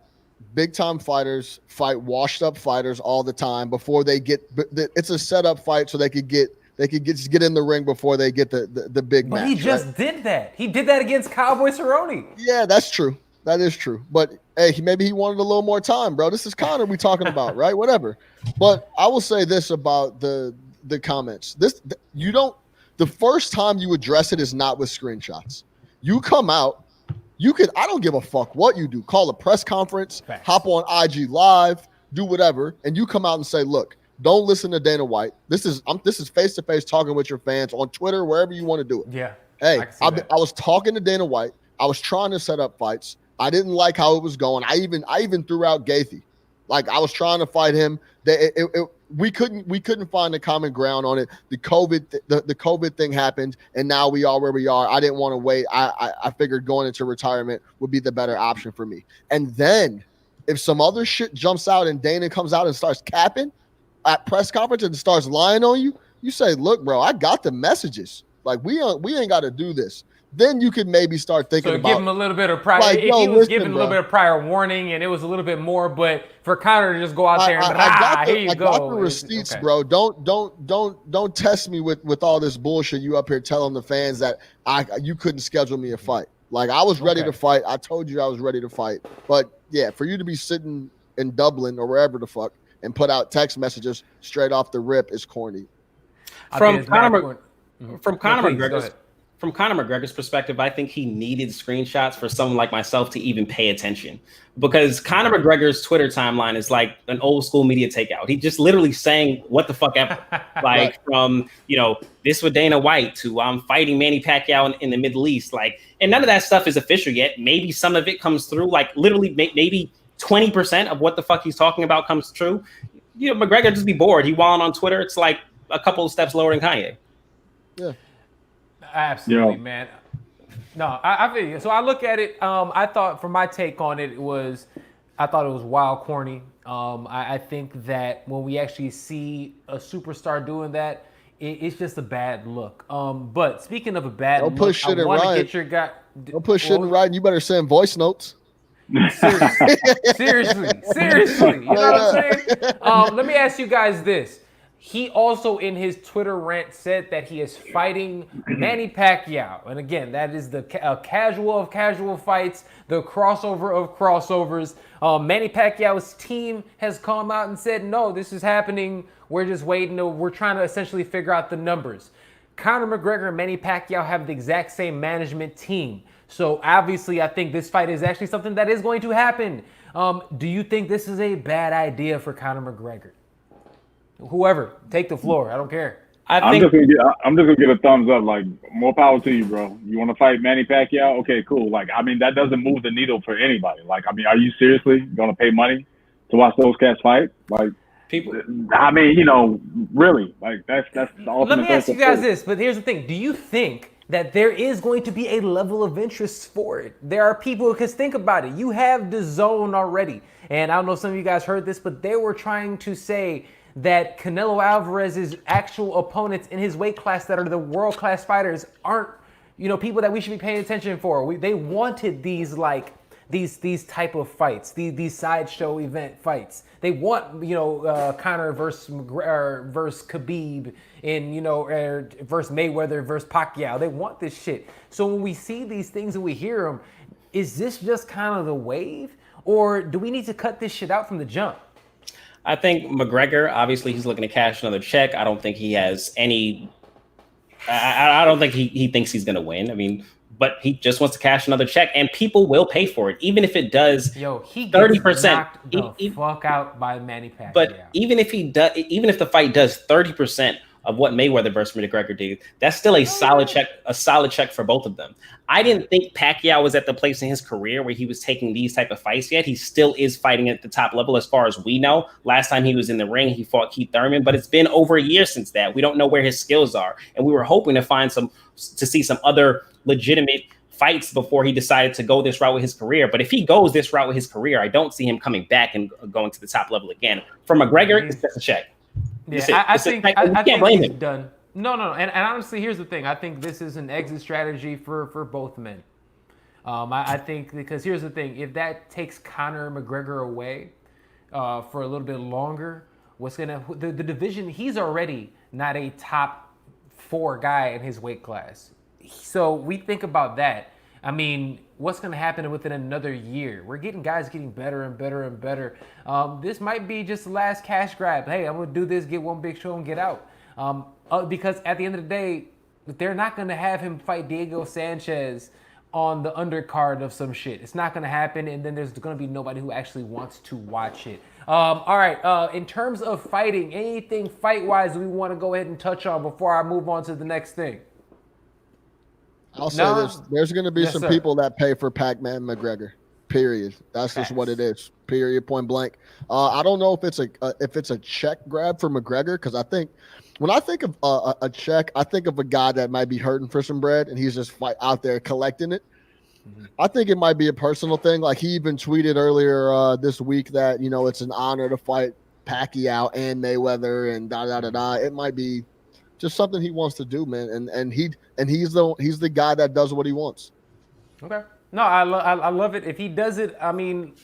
big time fighters fight washed up fighters all the time before they get. It's a setup fight so they could get in the ring before they get the big match. But he just did that. He did that against Cowboy Cerrone. Yeah, that's true. That is true. But hey, maybe he wanted a little more time, bro. This is Conor we talking about, right? Whatever. But I will say this about the comments. The first time you address it is not with screenshots. You come out. I don't give a fuck what you do. Call a press conference, hop on IG Live, do whatever, and you come out and say, look, don't listen to Dana White. This is face-to-face talking with your fans on Twitter, wherever you want to do it. Yeah. Hey, I was talking to Dana White. I was trying to set up fights. I didn't like how it was going. I even threw out Gaethje. Like I was trying to fight him. We couldn't find a common ground on it. The COVID thing happened, and now we are where we are. I didn't want to wait. I figured going into retirement would be the better option for me. And then if some other shit jumps out and Dana comes out and starts capping at press conference and starts lying on you, you say, look, bro, I got the messages. Like we ain't got to do this. Then you could maybe start thinking about. So give him a little bit of prior. Like, if he was given a little bit of prior warning and it was a little bit more, but for Conor to just go out there and I got the receipts, okay. Bro. Don't test me with all this bullshit. You up here telling the fans that you couldn't schedule me a fight. Like I was ready to fight. I told you I was ready to fight. But yeah, for you to be sitting in Dublin or wherever the fuck and put out text messages straight off the rip is corny. From Conor McGregor's perspective, I think he needed screenshots for someone like myself to even pay attention, because Conor McGregor's Twitter timeline is like an old school media takeout. He just literally saying what the fuck ever, like from this with Dana White to I'm fighting Manny Pacquiao in the Middle East, like, and none of that stuff is official yet. Maybe some of it comes through, like literally maybe 20% of what the fuck he's talking about comes true. McGregor just be bored. He wilding on Twitter. It's like a couple of steps lower than Kanye. Yeah. Absolutely, man. No, I feel you. So I look at it. I thought, for my take on it, I thought it was wild corny. I think that when we actually see a superstar doing that, it's just a bad look. But speaking of a bad look, I want to get your guy. Don't put shit in writing. You better send voice notes. Seriously. You know what I'm saying? Let me ask you guys this. he also in his Twitter rant said that he is fighting Manny Pacquiao. And again, that is the casual of casual fights, the crossover of crossovers. Manny Pacquiao's team has come out and said, no, this is happening. We're just waiting. We're trying to essentially figure out the numbers. Conor McGregor and Manny Pacquiao have the exact same management team. So obviously, I think this fight is actually something that is going to happen. Do you think this is a bad idea for Conor McGregor? Whoever, take the floor. I don't care. I'm just gonna get a thumbs up. Like, more power to you, bro. You want to fight Manny Pacquiao? Okay, cool. Like, I mean, that doesn't move the needle for anybody. Like, I mean, are you seriously gonna pay money to watch those cats fight? Like, People. I mean, you know, really, like that's the ultimate. Let me ask you guys this. But here's the thing: do you think that there is going to be a level of interest for it? There are people, because think about it. You have DAZN already, and I don't know if some of you guys heard this, but they were trying to say that Canelo Alvarez's actual opponents in his weight class that are the world-class fighters aren't, you know, people that we should be paying attention for. They wanted these these type of fights, these sideshow event fights. They want, you know, Conor versus Khabib, and, you know, versus Mayweather versus Pacquiao. They want this shit. So when we see these things and we hear them, is this just kind of the wave, or do we need to cut this shit out from the jump? I think McGregor, obviously, he's looking to cash another check. I don't think he has any. I don't think he thinks he's going to win. I mean, but he just wants to cash another check, and people will pay for it, even if it does. Yo, he 30%. Knocked the fuck out by Manny Pacquiao. But even if the fight does 30% of what Mayweather versus McGregor did, that's still a solid check for both of them. I didn't think Pacquiao was at the place in his career where he was taking these type of fights yet. He still is fighting at the top level as far as we know. Last time he was in the ring, he fought Keith Thurman, but it's been over a year since that. We don't know where his skills are, and we were hoping to see some other legitimate fights before he decided to go this route with his career. But if he goes this route with his career, I don't see him coming back and going to the top level again. For McGregor, it's just a check. Yeah, I think he's him. done. No. And honestly, here's the thing. I think this is an exit strategy for both men. I think, because here's the thing. If that takes Conor McGregor away for a little bit longer, the division, he's already not a top 4 guy in his weight class. So we think about that. I mean, what's going to happen within another year? We're getting guys getting better and better and better. This might be just the last cash grab. Hey, I'm going to do this, get one big show and get out. Because at the end of the day, they're not going to have him fight Diego Sanchez on the undercard of some shit. It's not going to happen, and then there's going to be nobody who actually wants to watch it. All right, in terms of fighting, anything fight-wise we want to go ahead and touch on before I move on to the next thing? I'll say this. There's going to be some people that pay for Pac Man McGregor. Period. That's just what it is. Period. Point blank. I don't know if it's a check grab for McGregor, because I think when I think of a check, I think of a guy that might be hurting for some bread and he's just out there collecting it. Mm-hmm. I think it might be a personal thing. Like, he even tweeted earlier this week that, you know, it's an honor to fight Pacquiao and Mayweather and da-da-da-da. It might be just something he wants to do, man. And he's the guy that does what he wants. Okay. No, I love it. If he does it, I mean,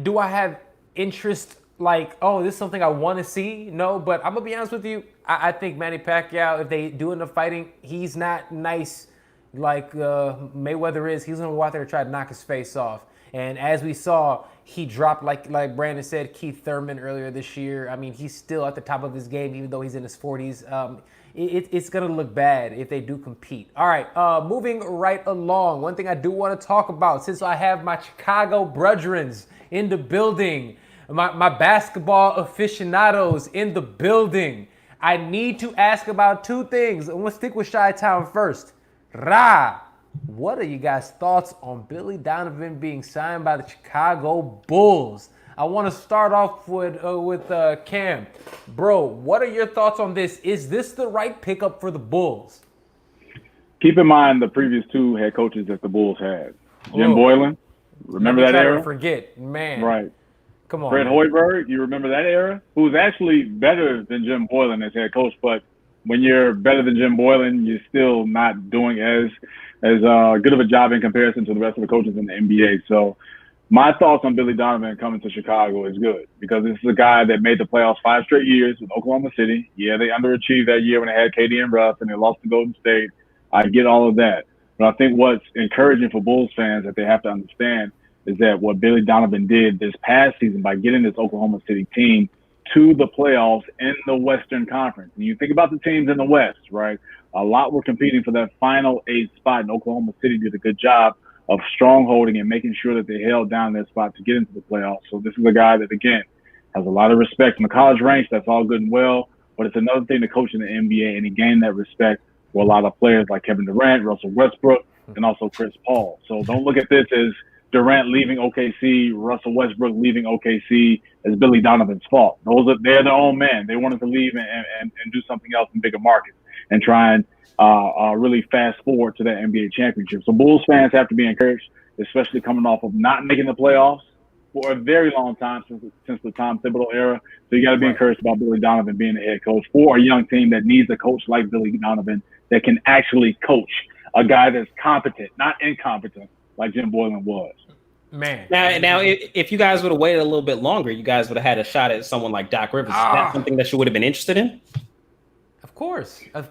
do I have interest, like, oh, this is something I want to see? No, but I'm going to be honest with you. I think Manny Pacquiao, if they do end up fighting, he's not nice like Mayweather is. He's going to go out there and try to knock his face off. And as we saw, he dropped, like Brandon said, Keith Thurman earlier this year. I mean, he's still at the top of his game, even though he's in his 40s. It's going to look bad if they do compete. All right, moving right along. One thing I do want to talk about, since I have my Chicago brethrens in the building, my basketball aficionados in the building, I need to ask about 2 things. I'm going to stick with Chi-Town first. What are you guys' thoughts on Billy Donovan being signed by the Chicago Bulls? I want to start off with Cam. Bro, what are your thoughts on this? Is this the right pickup for the Bulls? Keep in mind the previous 2 head coaches that the Bulls had. Jim Boylan, remember that era? Forget, man. Right. Come on. Fred Hoiberg, you remember that era? Who was actually better than Jim Boylan as head coach, but when you're better than Jim Boylan, you're still not doing as good of a job in comparison to the rest of the coaches in the NBA. So My thoughts on Billy Donovan coming to Chicago is good because this is a guy that made the playoffs 5 straight years with Oklahoma City. Yeah, they underachieved that year when they had KD and Russ and they lost to Golden State. I get all of that. But I think what's encouraging for Bulls fans that they have to understand is that what Billy Donovan did this past season by getting this Oklahoma City team to the playoffs in the Western Conference. And you think about the teams in the West, right? A lot were competing for that final 8th spot, and Oklahoma City did a good job of strongholding and making sure that they held down their spot to get into the playoffs. So this is a guy that, again, has a lot of respect in the college ranks. That's all good and well, but it's another thing to coach in the NBA, and he gained that respect for a lot of players like Kevin Durant, Russell Westbrook, and also Chris Paul. So don't look at this as Durant leaving OKC, Russell Westbrook leaving OKC as Billy Donovan's fault. They're their own men. They wanted to leave and do something else in bigger markets and try and really fast forward to that NBA championship. So Bulls fans have to be encouraged, especially coming off of not making the playoffs for a very long time since the Tom Thibodeau era. So you got to be encouraged about Billy Donovan being the head coach for a young team that needs a coach like Billy Donovan that can actually coach, a guy that's competent, not incompetent like Jim Boylan was. Man. Now, if you guys would have waited a little bit longer, you guys would have had a shot at someone like Doc Rivers. Is that something that you would have been interested in? Of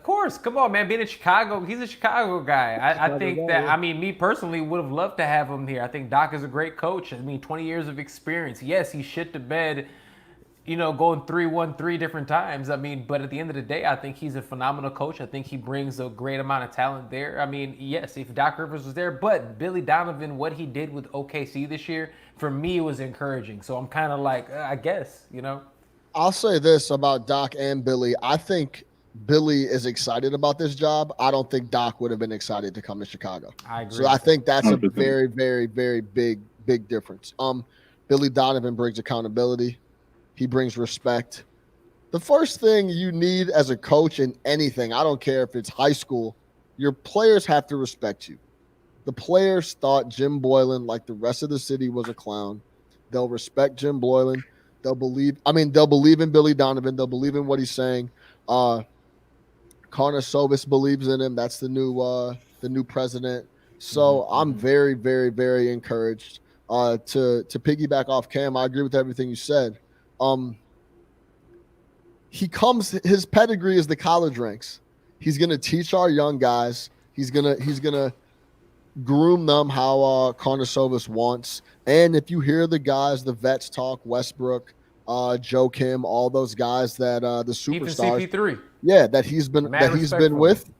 course. Come on, man. Being in Chicago, he's a Chicago guy. I think that, I mean, me personally would have loved to have him here. I think Doc is a great coach. I mean, 20 years of experience. Yes, he shit the bed, going 3-1 3 different times. I mean, but at the end of the day, I think he's a phenomenal coach. I think he brings a great amount of talent there. I mean, yes, if Doc Rivers was there, but Billy Donovan, what he did with OKC this year, for me, it was encouraging. So I'm kind of like, I guess, I'll say this about Doc and Billy. I think Billy is excited about this job. I don't think Doc would have been excited to come to Chicago. I agree. So I think that's a very, very, very big difference. Billy Donovan brings accountability. He brings respect. The first thing you need as a coach in anything, I don't care if it's high school, your players have to respect you. The players thought Jim Boylan, like the rest of the city, was a clown. They'll respect Jim Boylan. They'll believe in Billy Donovan. They'll believe in what he's saying. Connor Sobis believes in him. That's the new president. So I'm very, very, very encouraged. To piggyback off Cam, I agree with everything you said. His pedigree is the college ranks. He's gonna teach our young guys. He's gonna groom them how Connor Sobis wants. And if you hear the guys, the vets talk, Westbrook, Joe Kim, all those guys that the superstars, even CP3. Yeah, that he's been with.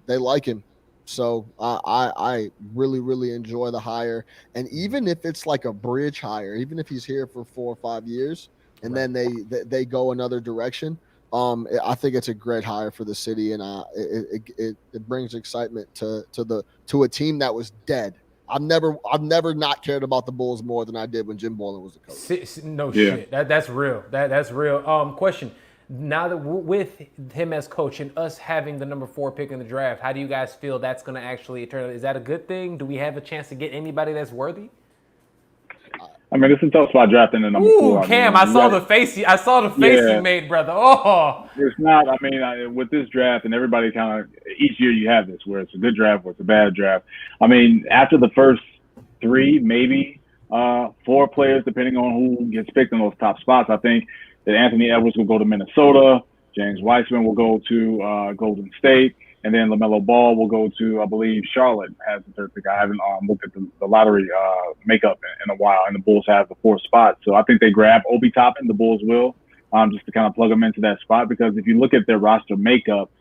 They like him. So I really, really enjoy the hire. And even if it's like a bridge hire, even if he's here for 4 or 5 years and then they go another direction, I think it's a great hire for the city, and it brings excitement to a team that was dead. I've never not cared about the Bulls more than I did when Jim Boylan was the coach. No shit. That's real. That's real. Question. Now that with him as coach and us having the number 4 pick in the draft, how do you guys feel that's going to actually turn out? Is that a good thing? Do we have a chance to get anybody that's worthy? I mean, it's a tough spot drafting the number 4. Cam, I saw the face you made, brother. Oh, it's not. I mean, with this draft and everybody kind of each year you have this where it's a good draft or it's a bad draft. I mean, after the first 3, maybe 4 players, depending on who gets picked in those top spots, I think that Anthony Edwards will go to Minnesota, James Wiseman will go to Golden State, and then LaMelo Ball will go to, I believe, Charlotte has the 3rd pick. I haven't looked at the lottery makeup in a while, and the Bulls have the 4th spot. So I think they grab Obi Toppin, the Bulls will, just to kind of plug them into that spot, because if you look at their roster makeup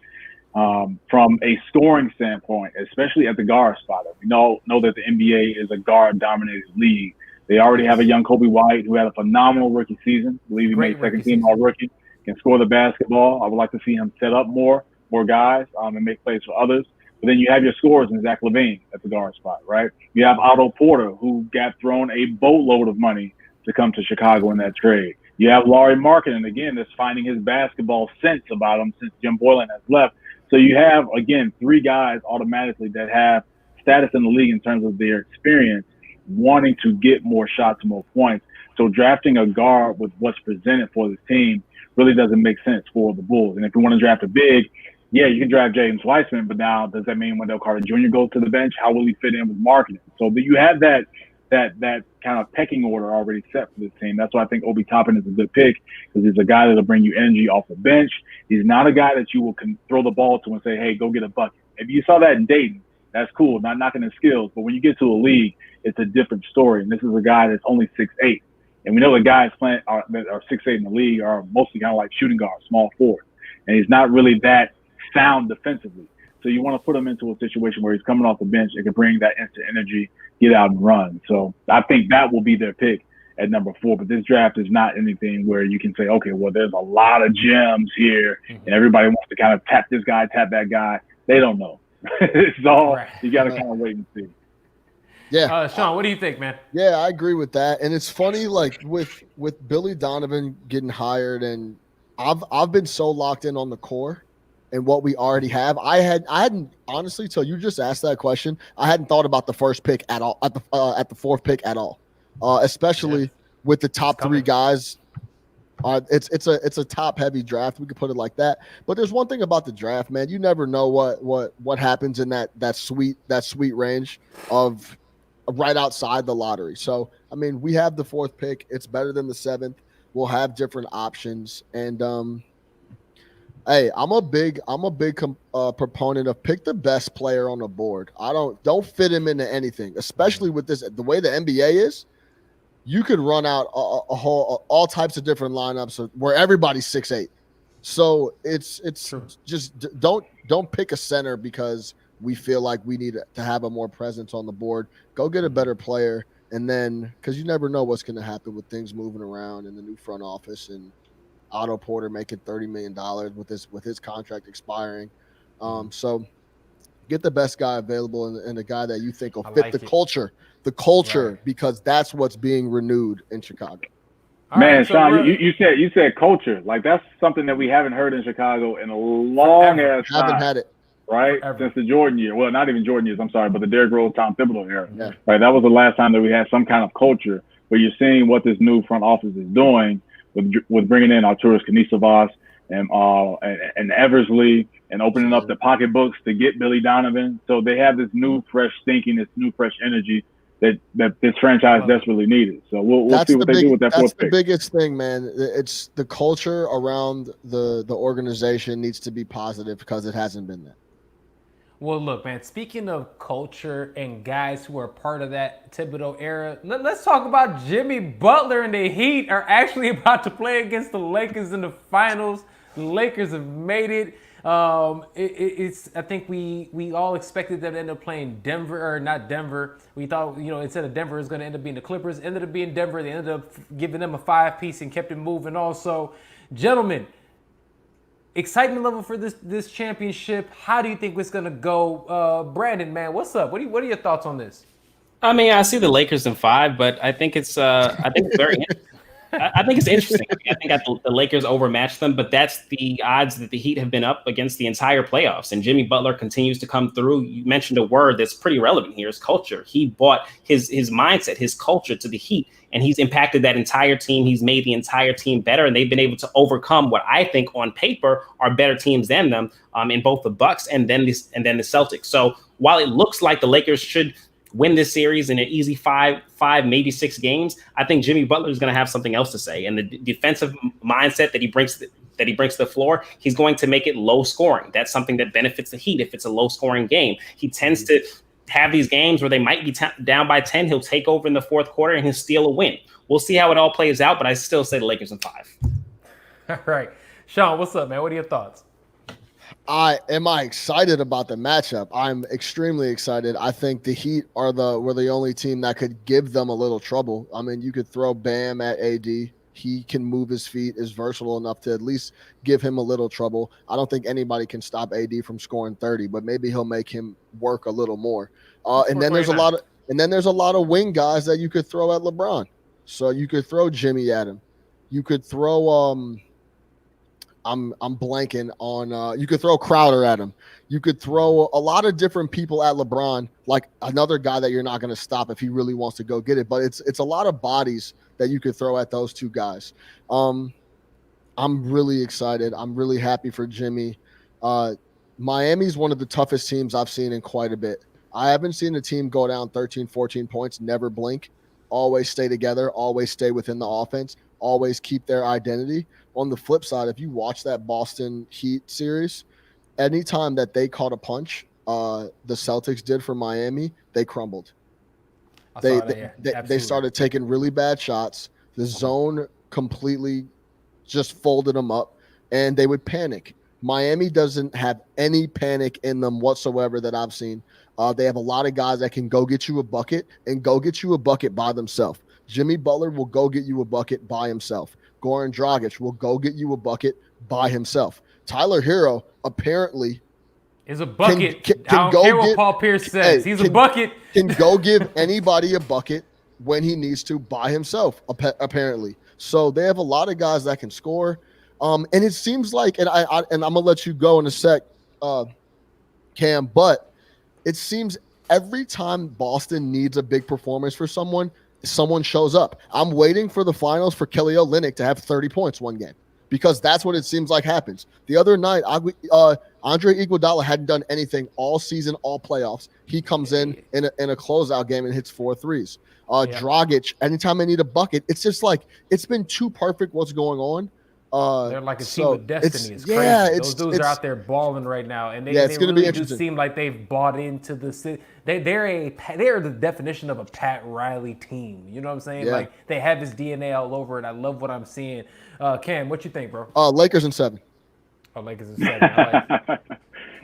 from a scoring standpoint, especially at the guard spot, we know that the NBA is a guard-dominated league. They already have a young Kobe White who had a phenomenal rookie season. I believe he made second team all-rookie, can score the basketball. I would like to see him set up more guys and make plays for others. But then you have your scorers in Zach LaVine at the guard spot, right? You have Otto Porter, who got thrown a boatload of money to come to Chicago in that trade. You have Lauri Markkanen, again, that's finding his basketball sense about him since Jim Boylan has left. So you have, again, 3 guys automatically that have status in the league in terms of their experience, wanting to get more shots, more points. So drafting a guard with what's presented for this team really doesn't make sense for the Bulls. And if you want to draft a big, yeah, you can draft James Wiseman, but now does that mean Wendell Carter Jr. goes to the bench? How will he fit in with Markkanen? So you have that that kind of pecking order already set for this team. That's why I think Obi Toppin is a good pick, because he's a guy that'll bring you energy off the bench. He's not a guy that you will throw the ball to and say, hey, go get a bucket. If you saw that in Dayton, that's cool, not knocking his skills. But when you get to a league, it's a different story. And this is a guy that's only 6'8". And we know the guys that are 6'8" in the league are mostly kind of like shooting guards, small forward. And he's not really that sound defensively. So you want to put him into a situation where he's coming off the bench and can bring that instant energy, get out and run. So I think that will be their pick at number 4. But this draft is not anything where you can say, okay, well, there's a lot of gems here, and everybody wants to kind of tap this guy, tap that guy. They don't know. It's all right. You got to kind of wait and see. Yeah, Sean, what do you think, man? Yeah, I agree with that. And it's funny, like with Billy Donovan getting hired, and I've been so locked in on the core and what we already have. I hadn't honestly, till you just asked that question, I hadn't thought about the first pick at all, at the 4th pick at all, especially with the top 3 guys. It's a top heavy draft. We could put it like that. But there's one thing about the draft, man. You never know what happens in that sweet range of right outside the lottery. So I mean, we have the 4th pick. It's better than the 7th. We'll have different options. And hey, I'm a big proponent of pick the best player on the board. Don't fit him into anything, especially with the way the NBA is. You could run out all types of different lineups where everybody's 6'8". So it's True. Just don't pick a center because we feel like we need to have a more presence on the board. Go get a better player, and then because you never know what's going to happen with things moving around in the new front office and Otto Porter making $30 million with his contract expiring. So get the best guy available and the guy that you think will fit like the culture, right. Because that's what's being renewed in Chicago. Man, Sean, you said culture. Like that's something that we haven't heard in Chicago in a long ass time. Haven't had it. Right? Forever. Since the Jordan year. Well, not even Jordan years, I'm sorry, but the Derrick Rose, Tom Thibodeau era. Yeah. Right? That was the last time that we had some kind of culture where you're seeing what this new front office is doing with bringing in Arturas Kanisovas and Eversley and opening up the pocketbooks to get Billy Donovan. So they have this new fresh thinking, this new fresh energy that this franchise desperately needed. So we'll see what they do with that 4th pick. That's the biggest thing, man. It's the culture around the organization needs to be positive because it hasn't been that. Well, look, man, speaking of culture and guys who are part of that Thibodeau era, let's talk about Jimmy Butler and the Heat are actually about to play against the Lakers in the finals. The Lakers have made it. I think we all expected them to end up playing Denver, or not Denver. We thought, instead of Denver, it was going to end up being the Clippers. Ended up being Denver. They ended up giving them a 5-piece and kept it moving also. Gentlemen, excitement level for this championship. How do you think it's going to go? Brandon, man, what's up? What are your thoughts on this? I mean, I see the Lakers in 5, but I think it's very interesting. I think it's interesting. I think the Lakers overmatched them, but that's the odds that the Heat have been up against the entire playoffs. And Jimmy Butler continues to come through. You mentioned a word that's pretty relevant here is culture. He brought his mindset, his culture to the Heat, and he's impacted that entire team. He's made the entire team better, and they've been able to overcome what I think on paper are better teams than them in both the Bucks and then the Celtics. So while it looks like the Lakers should win this series in an easy 5, maybe 6 games, I think Jimmy Butler is going to have something else to say. And the defensive mindset that he brings to the floor, he's going to make it low scoring. That's something that benefits the Heat if it's a low scoring game. He tends to have these games where they might be down by 10. He'll take over in the 4th quarter and he'll steal a win. We'll see how it all plays out, but I still say the Lakers in 5. All right. Sean, what's up, man? What are your thoughts? Am I excited about the matchup? I'm extremely excited. I think the Heat were the only team that could give them a little trouble. I mean, you could throw Bam at AD. He can move his feet, is versatile enough to at least give him a little trouble. I don't think anybody can stop AD from scoring 30, but maybe he'll make him work a little more. And then there's a lot of wing guys that you could throw at LeBron. So you could throw Jimmy at him. You could throw I'm blanking on you could throw Crowder at him. You could throw a lot of different people at LeBron, like another guy that you're not going to stop if he really wants to go get it. But it's a lot of bodies that you could throw at those two guys. I'm really excited. I'm really happy for Jimmy. Miami's one of the toughest teams I've seen in quite a bit. I haven't seen a team go down 13, 14 points, never blink. always stay together, always stay within the offense, always keep their identity. On the flip side, if you watch that Boston Heat series, anytime that they caught a punch, the Celtics did for Miami, they crumbled. They started taking really bad shots. The zone completely just folded them up, and they would panic. Miami doesn't have any panic in them whatsoever that I've seen. They have a lot of guys that can go get you a bucket and go get you a bucket by themselves. Jimmy Butler will go get you a bucket by himself. Goran Dragic will go get you a bucket by himself. Tyler Hero apparently is a bucket. Can I don't care what Paul Pierce says. He's a bucket. Can go give anybody a bucket when he needs to by himself, apparently. So they have a lot of guys that can score. And it seems like, and I'm gonna let you go in a sec, Cam, but it seems every time Boston needs a big performance for someone shows up. I'm waiting for the finals for Kelly Olynyk to have 30 points one game, because that's what it seems like happens. The other night, Andre Iguodala hadn't done anything all season, all playoffs. He comes in a closeout game and hits 4 threes. Dragic, anytime I need a bucket, it's just like it's been too perfect what's going on. They're like a team of destiny. It's crazy. Yeah, those dudes are out there balling right now, and they really do seem like they've bought into the city. They're the definition of a Pat Riley team. You know what I'm saying? Yeah. Like they have his DNA all over it. I love what I'm seeing. Cam, what you think, bro? Lakers in 7. Oh, Lakers in 7. I like it.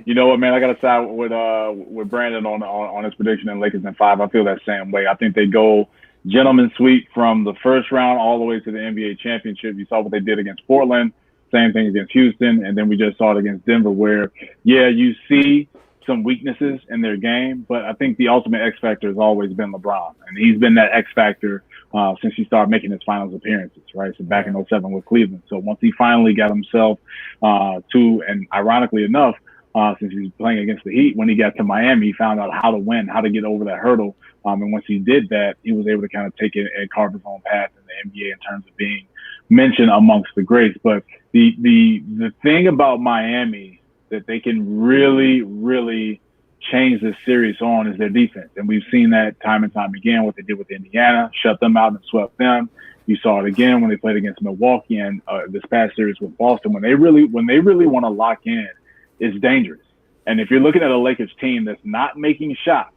You know what, man? I got to side with Brandon on his prediction in Lakers in 5. I feel that same way. I think they go gentleman sweep from the first round all the way to the NBA championship. You saw what they did against Portland, same thing against Houston, and then we just saw it against Denver where, yeah, you see some weaknesses in their game, but I think the ultimate X factor has always been LeBron, and he's been that X factor since he started making his finals appearances, right? So back in 2007 with Cleveland. So once he finally got himself and ironically enough, since he was playing against the Heat, when he got to Miami, he found out how to win, how to get over that hurdle. And once he did that, he was able to kind of take it and carve his own path in the NBA in terms of being mentioned amongst the greats. But the thing about Miami that they can really, really change this series on is their defense. And we've seen that time and time again, what they did with Indiana, shut them out and swept them. You saw it again when they played against Milwaukee and this past series with Boston. When they really want to lock in, it's dangerous. And if you're looking at a Lakers team that's not making shots,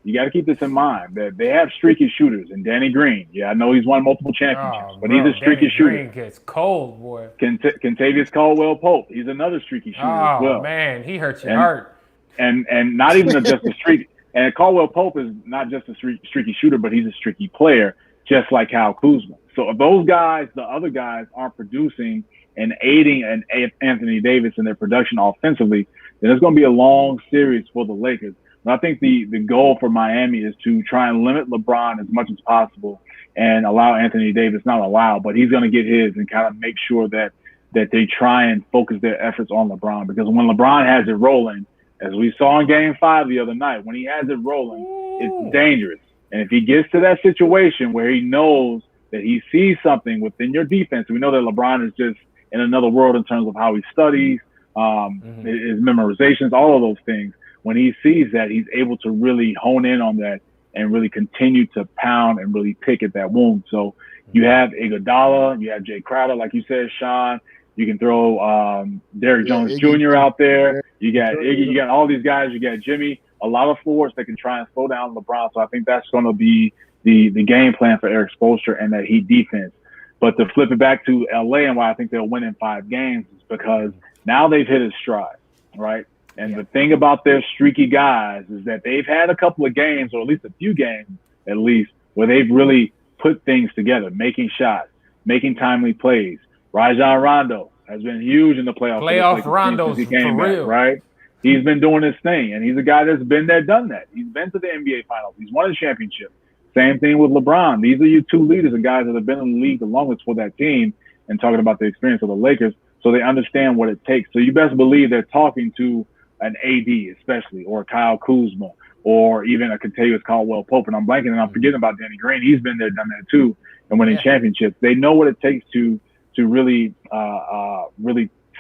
you got to keep this in mind that they have streaky shooters. And Danny Green, I know he's won multiple championships, but he's a streaky shooter. Danny Green gets cold, boy. Kentavious Caldwell-Pope, he's another streaky shooter as well. Oh, man, he hurts your heart. And not even just a streak. And Caldwell-Pope is not just a streaky shooter, but he's a streaky player, just like Kyle Kuzma. So if those guys, the other guys, aren't producing and aiding Anthony Davis in their production offensively, then it's going to be a long series for the Lakers. But I think the goal for Miami is to try and limit LeBron as much as possible and allow Anthony Davis, not allow, but he's going to get his and kind of make sure that they try and focus their efforts on LeBron. Because when LeBron has it rolling, as we saw in Game 5 the other night, when he has it rolling, it's dangerous. And if he gets to that situation where he knows that he sees something within your defense, we know that LeBron is just in another world in terms of how he studies, his memorizations, all of those things. When he sees that, he's able to really hone in on that and really continue to pound and really pick at that wound. So you have Iguodala, you have Jay Crowder, like you said, Sean. You can throw Derrick Jones Jr. out there. You got Iggy, you got all these guys. You got Jimmy. A lot of force that can try and slow down LeBron. So I think that's going to be the game plan for Eric Spoelstra and that Heat defense. But to flip it back to LA and why I think they'll win in 5 games is because now they've hit a stride, right? And the thing about their streaky guys is that they've had a couple of games, or at least a few games at least, where they've really put things together, making shots, making timely plays. Rajon Rondo has been huge in the playoffs. Playoff Rondo's for real. Right? He's been doing his thing, and he's a guy that's been there, done that. He's been to the NBA Finals. He's won a championship. Same thing with LeBron. These are your 2 leaders and guys that have been in the league the longest for that team, and talking about the experience of the Lakers, so they understand what it takes. So you best believe they're talking to an AD especially, or Kyle Kuzma, or even a Kentavious Caldwell-Pope. And I'm blanking and I'm forgetting about Danny Green. He's been there, done that too, and winning championships. They know what it takes to really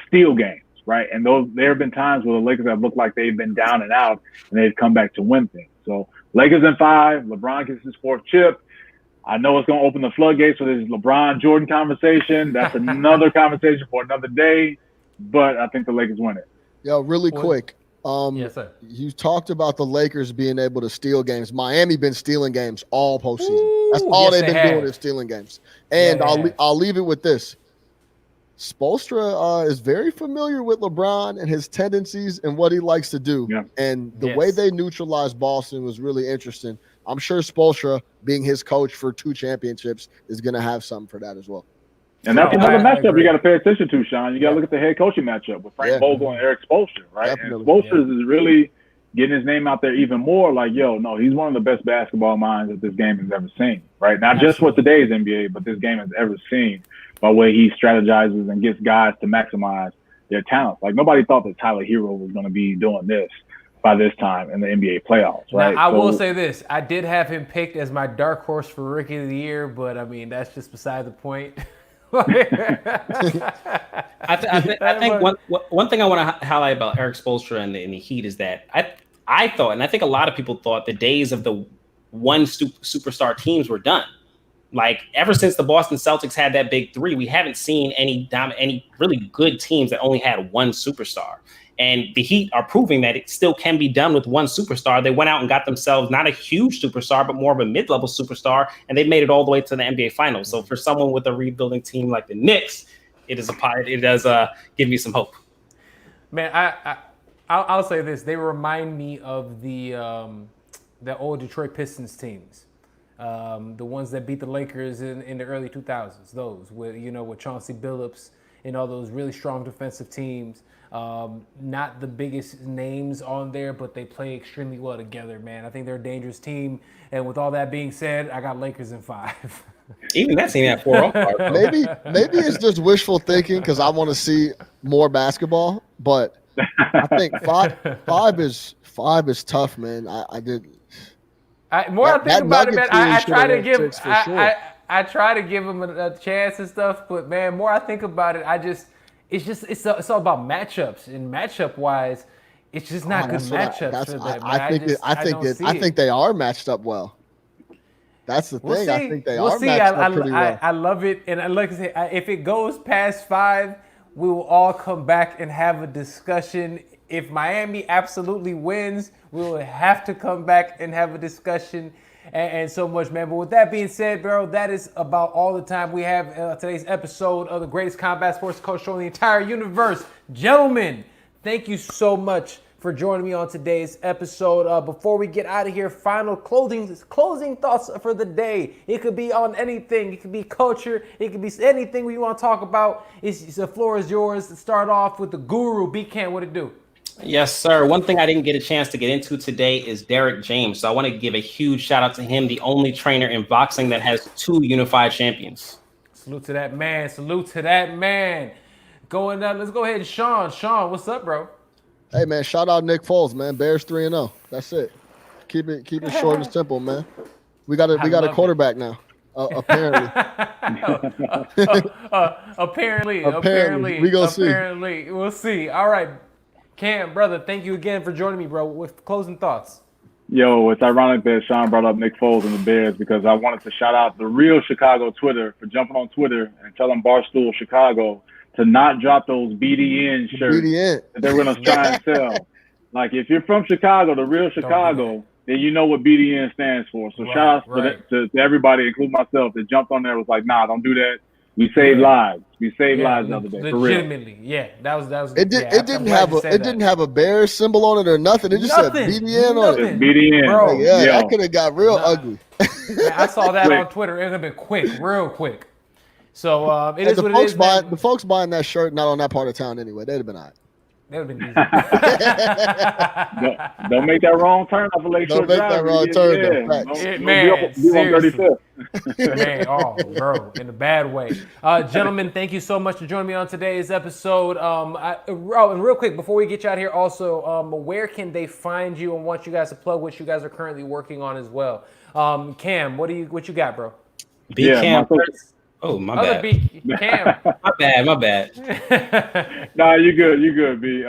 steal games, right? And there have been times where the Lakers have looked like they've been down and out, and they've come back to win things. So Lakers in 5, LeBron gets his 4th chip. I know it's going to open the floodgates for this LeBron Jordan conversation. That's another conversation for another day. But I think the Lakers win it. Yo, really quick. Yes, sir. You talked about the Lakers being able to steal games. Miami been stealing games all postseason. That's all they've been doing is stealing games. And I'll leave it with this. Spoelstra is very familiar with LeBron and his tendencies and what he likes to do. Yeah. And the way they neutralized Boston was really interesting. I'm sure Spoelstra, being his coach for 2 championships, is going to have something for that as well. And that's another matchup you got to pay attention to, Sean. You got to look at the head coaching matchup with Frank Vogel and Eric Spoelstra, right? Definitely. And Spoelstra is really getting his name out there even more. Like, no, he's one of the best basketball minds that this game has ever seen, right? Not just for today's NBA, but this game has ever seen by the way he strategizes and gets guys to maximize their talents. Like, nobody thought that Tyler Hero was going to be doing this by this time in the NBA playoffs, right? Now, I will say this. I did have him picked as my dark horse for Rookie of the Year, but, I mean, that's just beside the point. I think one thing I want to highlight about Eric Spoelstra and the Heat is that I thought, and I think a lot of people thought, the days of the one superstar teams were done. Like, ever since the Boston Celtics had that big 3, we haven't seen any really good teams that only had one superstar. And the Heat are proving that it still can be done with one superstar. They went out and got themselves not a huge superstar, but more of a mid-level superstar, and they made it all the way to the NBA Finals. So for someone with a rebuilding team like the Knicks, it does give me some hope. Man, I'll say this: they remind me of the old Detroit Pistons teams, the ones that beat the Lakers in the early 2000s. Those with Chauncey Billups and all those really strong defensive teams. Not the biggest names on there, but they play extremely well together, man. I think they're a dangerous team. And with all that being said, I got Lakers in 5. Even that team at 4. Maybe it's just wishful thinking because I want to see more basketball. But I think five is tough, man. I try to give him a chance and stuff, but man, more I think about it, it's all about matchups, and matchup wise, it's just not good matchups for them. I think they are matched up well. That's the thing. I think they are matched up pretty well. I love it, and like I say, if it goes past 5, we will all come back and have a discussion. If Miami absolutely wins, we will have to come back and have a discussion. And so much, man. But with that being said, bro, that is about all the time we have today's episode of the greatest combat sports coach show in the entire universe. Gentlemen, thank you so much for joining me on today's episode. Before we get out of here, final closing thoughts for the day. It could be on anything. It could be culture. It could be anything we want to talk about. The floor is yours. Start off with the guru. B-Cam, what it do? Yes, sir. One thing I didn't get a chance to get into today is Derek James. So I want to give a huge shout out to him, the only trainer in boxing that has 2 unified champions. Salute to that man. Going up, let's go ahead and Sean. Sean, what's up, bro? Hey, man, shout out Nick Foles, man. Bears 3-0. That's it. Keep it short and simple, man. We got a quarterback now. Apparently. Apparently. We gonna see. Apparently. We'll see. All right. Cam, brother, thank you again for joining me, bro. With closing thoughts. Yo, it's ironic that Sean brought up Nick Foles and the Bears because I wanted to shout out the real Chicago Twitter for jumping on Twitter and telling Barstool Chicago to not drop those BDN shirts that they're going to try and sell. Like, if you're from Chicago, the real Chicago, then you know what BDN stands for. So shout out to everybody, including myself, that jumped on there and was like, nah, don't do that. We saved lives. We saved lives the other day. Legitimately, for real. Yeah, that was. It didn't have a bear symbol on it or nothing. It just said BDN on it. Just BDN, bro. Yeah, that could have got real ugly. Man, I saw that on Twitter. It would have been quick, real quick. So it is what it is. The folks buying that shirt not on that part of town anyway. They'd have been all right. That would have been easy. Don't make that wrong turn off of Lakeshore Drive. Don't make that wrong turn. Man, seriously. Man, bro, in a bad way. Gentlemen, thank you so much for joining me on today's episode. And real quick, before we get you out of here, also, where can they find you and want you guys to plug what you guys are currently working on as well? Cam, what you got, bro? Oh, my Other bad. B Cam. My bad. Nah, you good, B.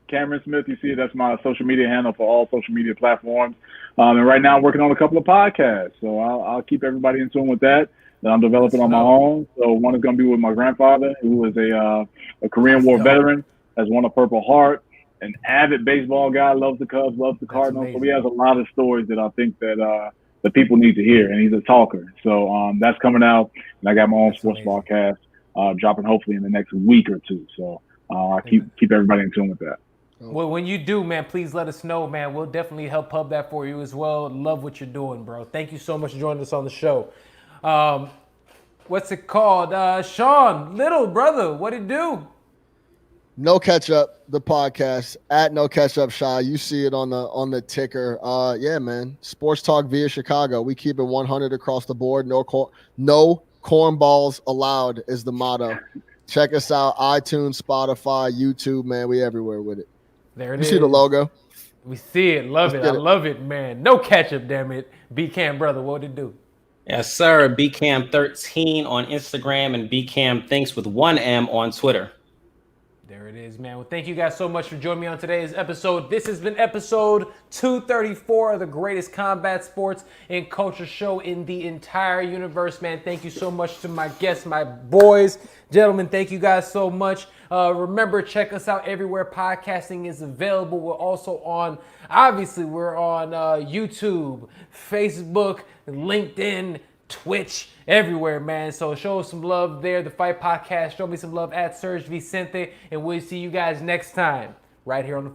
Camron Smith, you see, that's my social media handle for all social media platforms. And right now I'm working on a couple of podcasts, so I'll keep everybody in tune with that I'm developing on my own. So one is going to be with my grandfather, who is a Korean War veteran, has won a Purple Heart, an avid baseball guy, loves the Cubs, loves the Cardinals. So he has a lot of stories that I think that the people need to hear, and he's a talker. So that's coming out, and I got my own sports podcast dropping hopefully in the next week or two. So I'll keep everybody in tune with that. Well, when you do, man, please let us know, man. We'll definitely help pub that for you as well. Love what you're doing, bro. Thank you so much for joining us on the show. What's it called? Sean, little brother, what it do? No Catch Up, the podcast at No Catch Up Shy. You see it on the ticker. Yeah, man. Sports talk via Chicago. We keep it 100 across the board. No cornballs allowed is the motto. Check us out: iTunes, Spotify, YouTube. Man, we everywhere with it. There it is. You see the logo? We see it. Love it. I love it, man. No catch up, damn it. B-Cam, brother, what it do? Yes, sir. BCam13 on Instagram and BCam Thinks with 1M on Twitter. There it is, man. Well, thank you guys so much for joining me on today's episode. This has been episode 234 of the greatest combat sports and culture show in the entire universe, man. Thank you so much to my guests, my boys. Gentlemen, thank you guys so much. Remember, check us out everywhere podcasting is available. We're also on, obviously, we're on YouTube, Facebook, LinkedIn, Twitch, everywhere, man. So show us some love there. The Fight Podcast. Show me some love at Serg Vicente. And we'll see you guys next time right here on the Fight.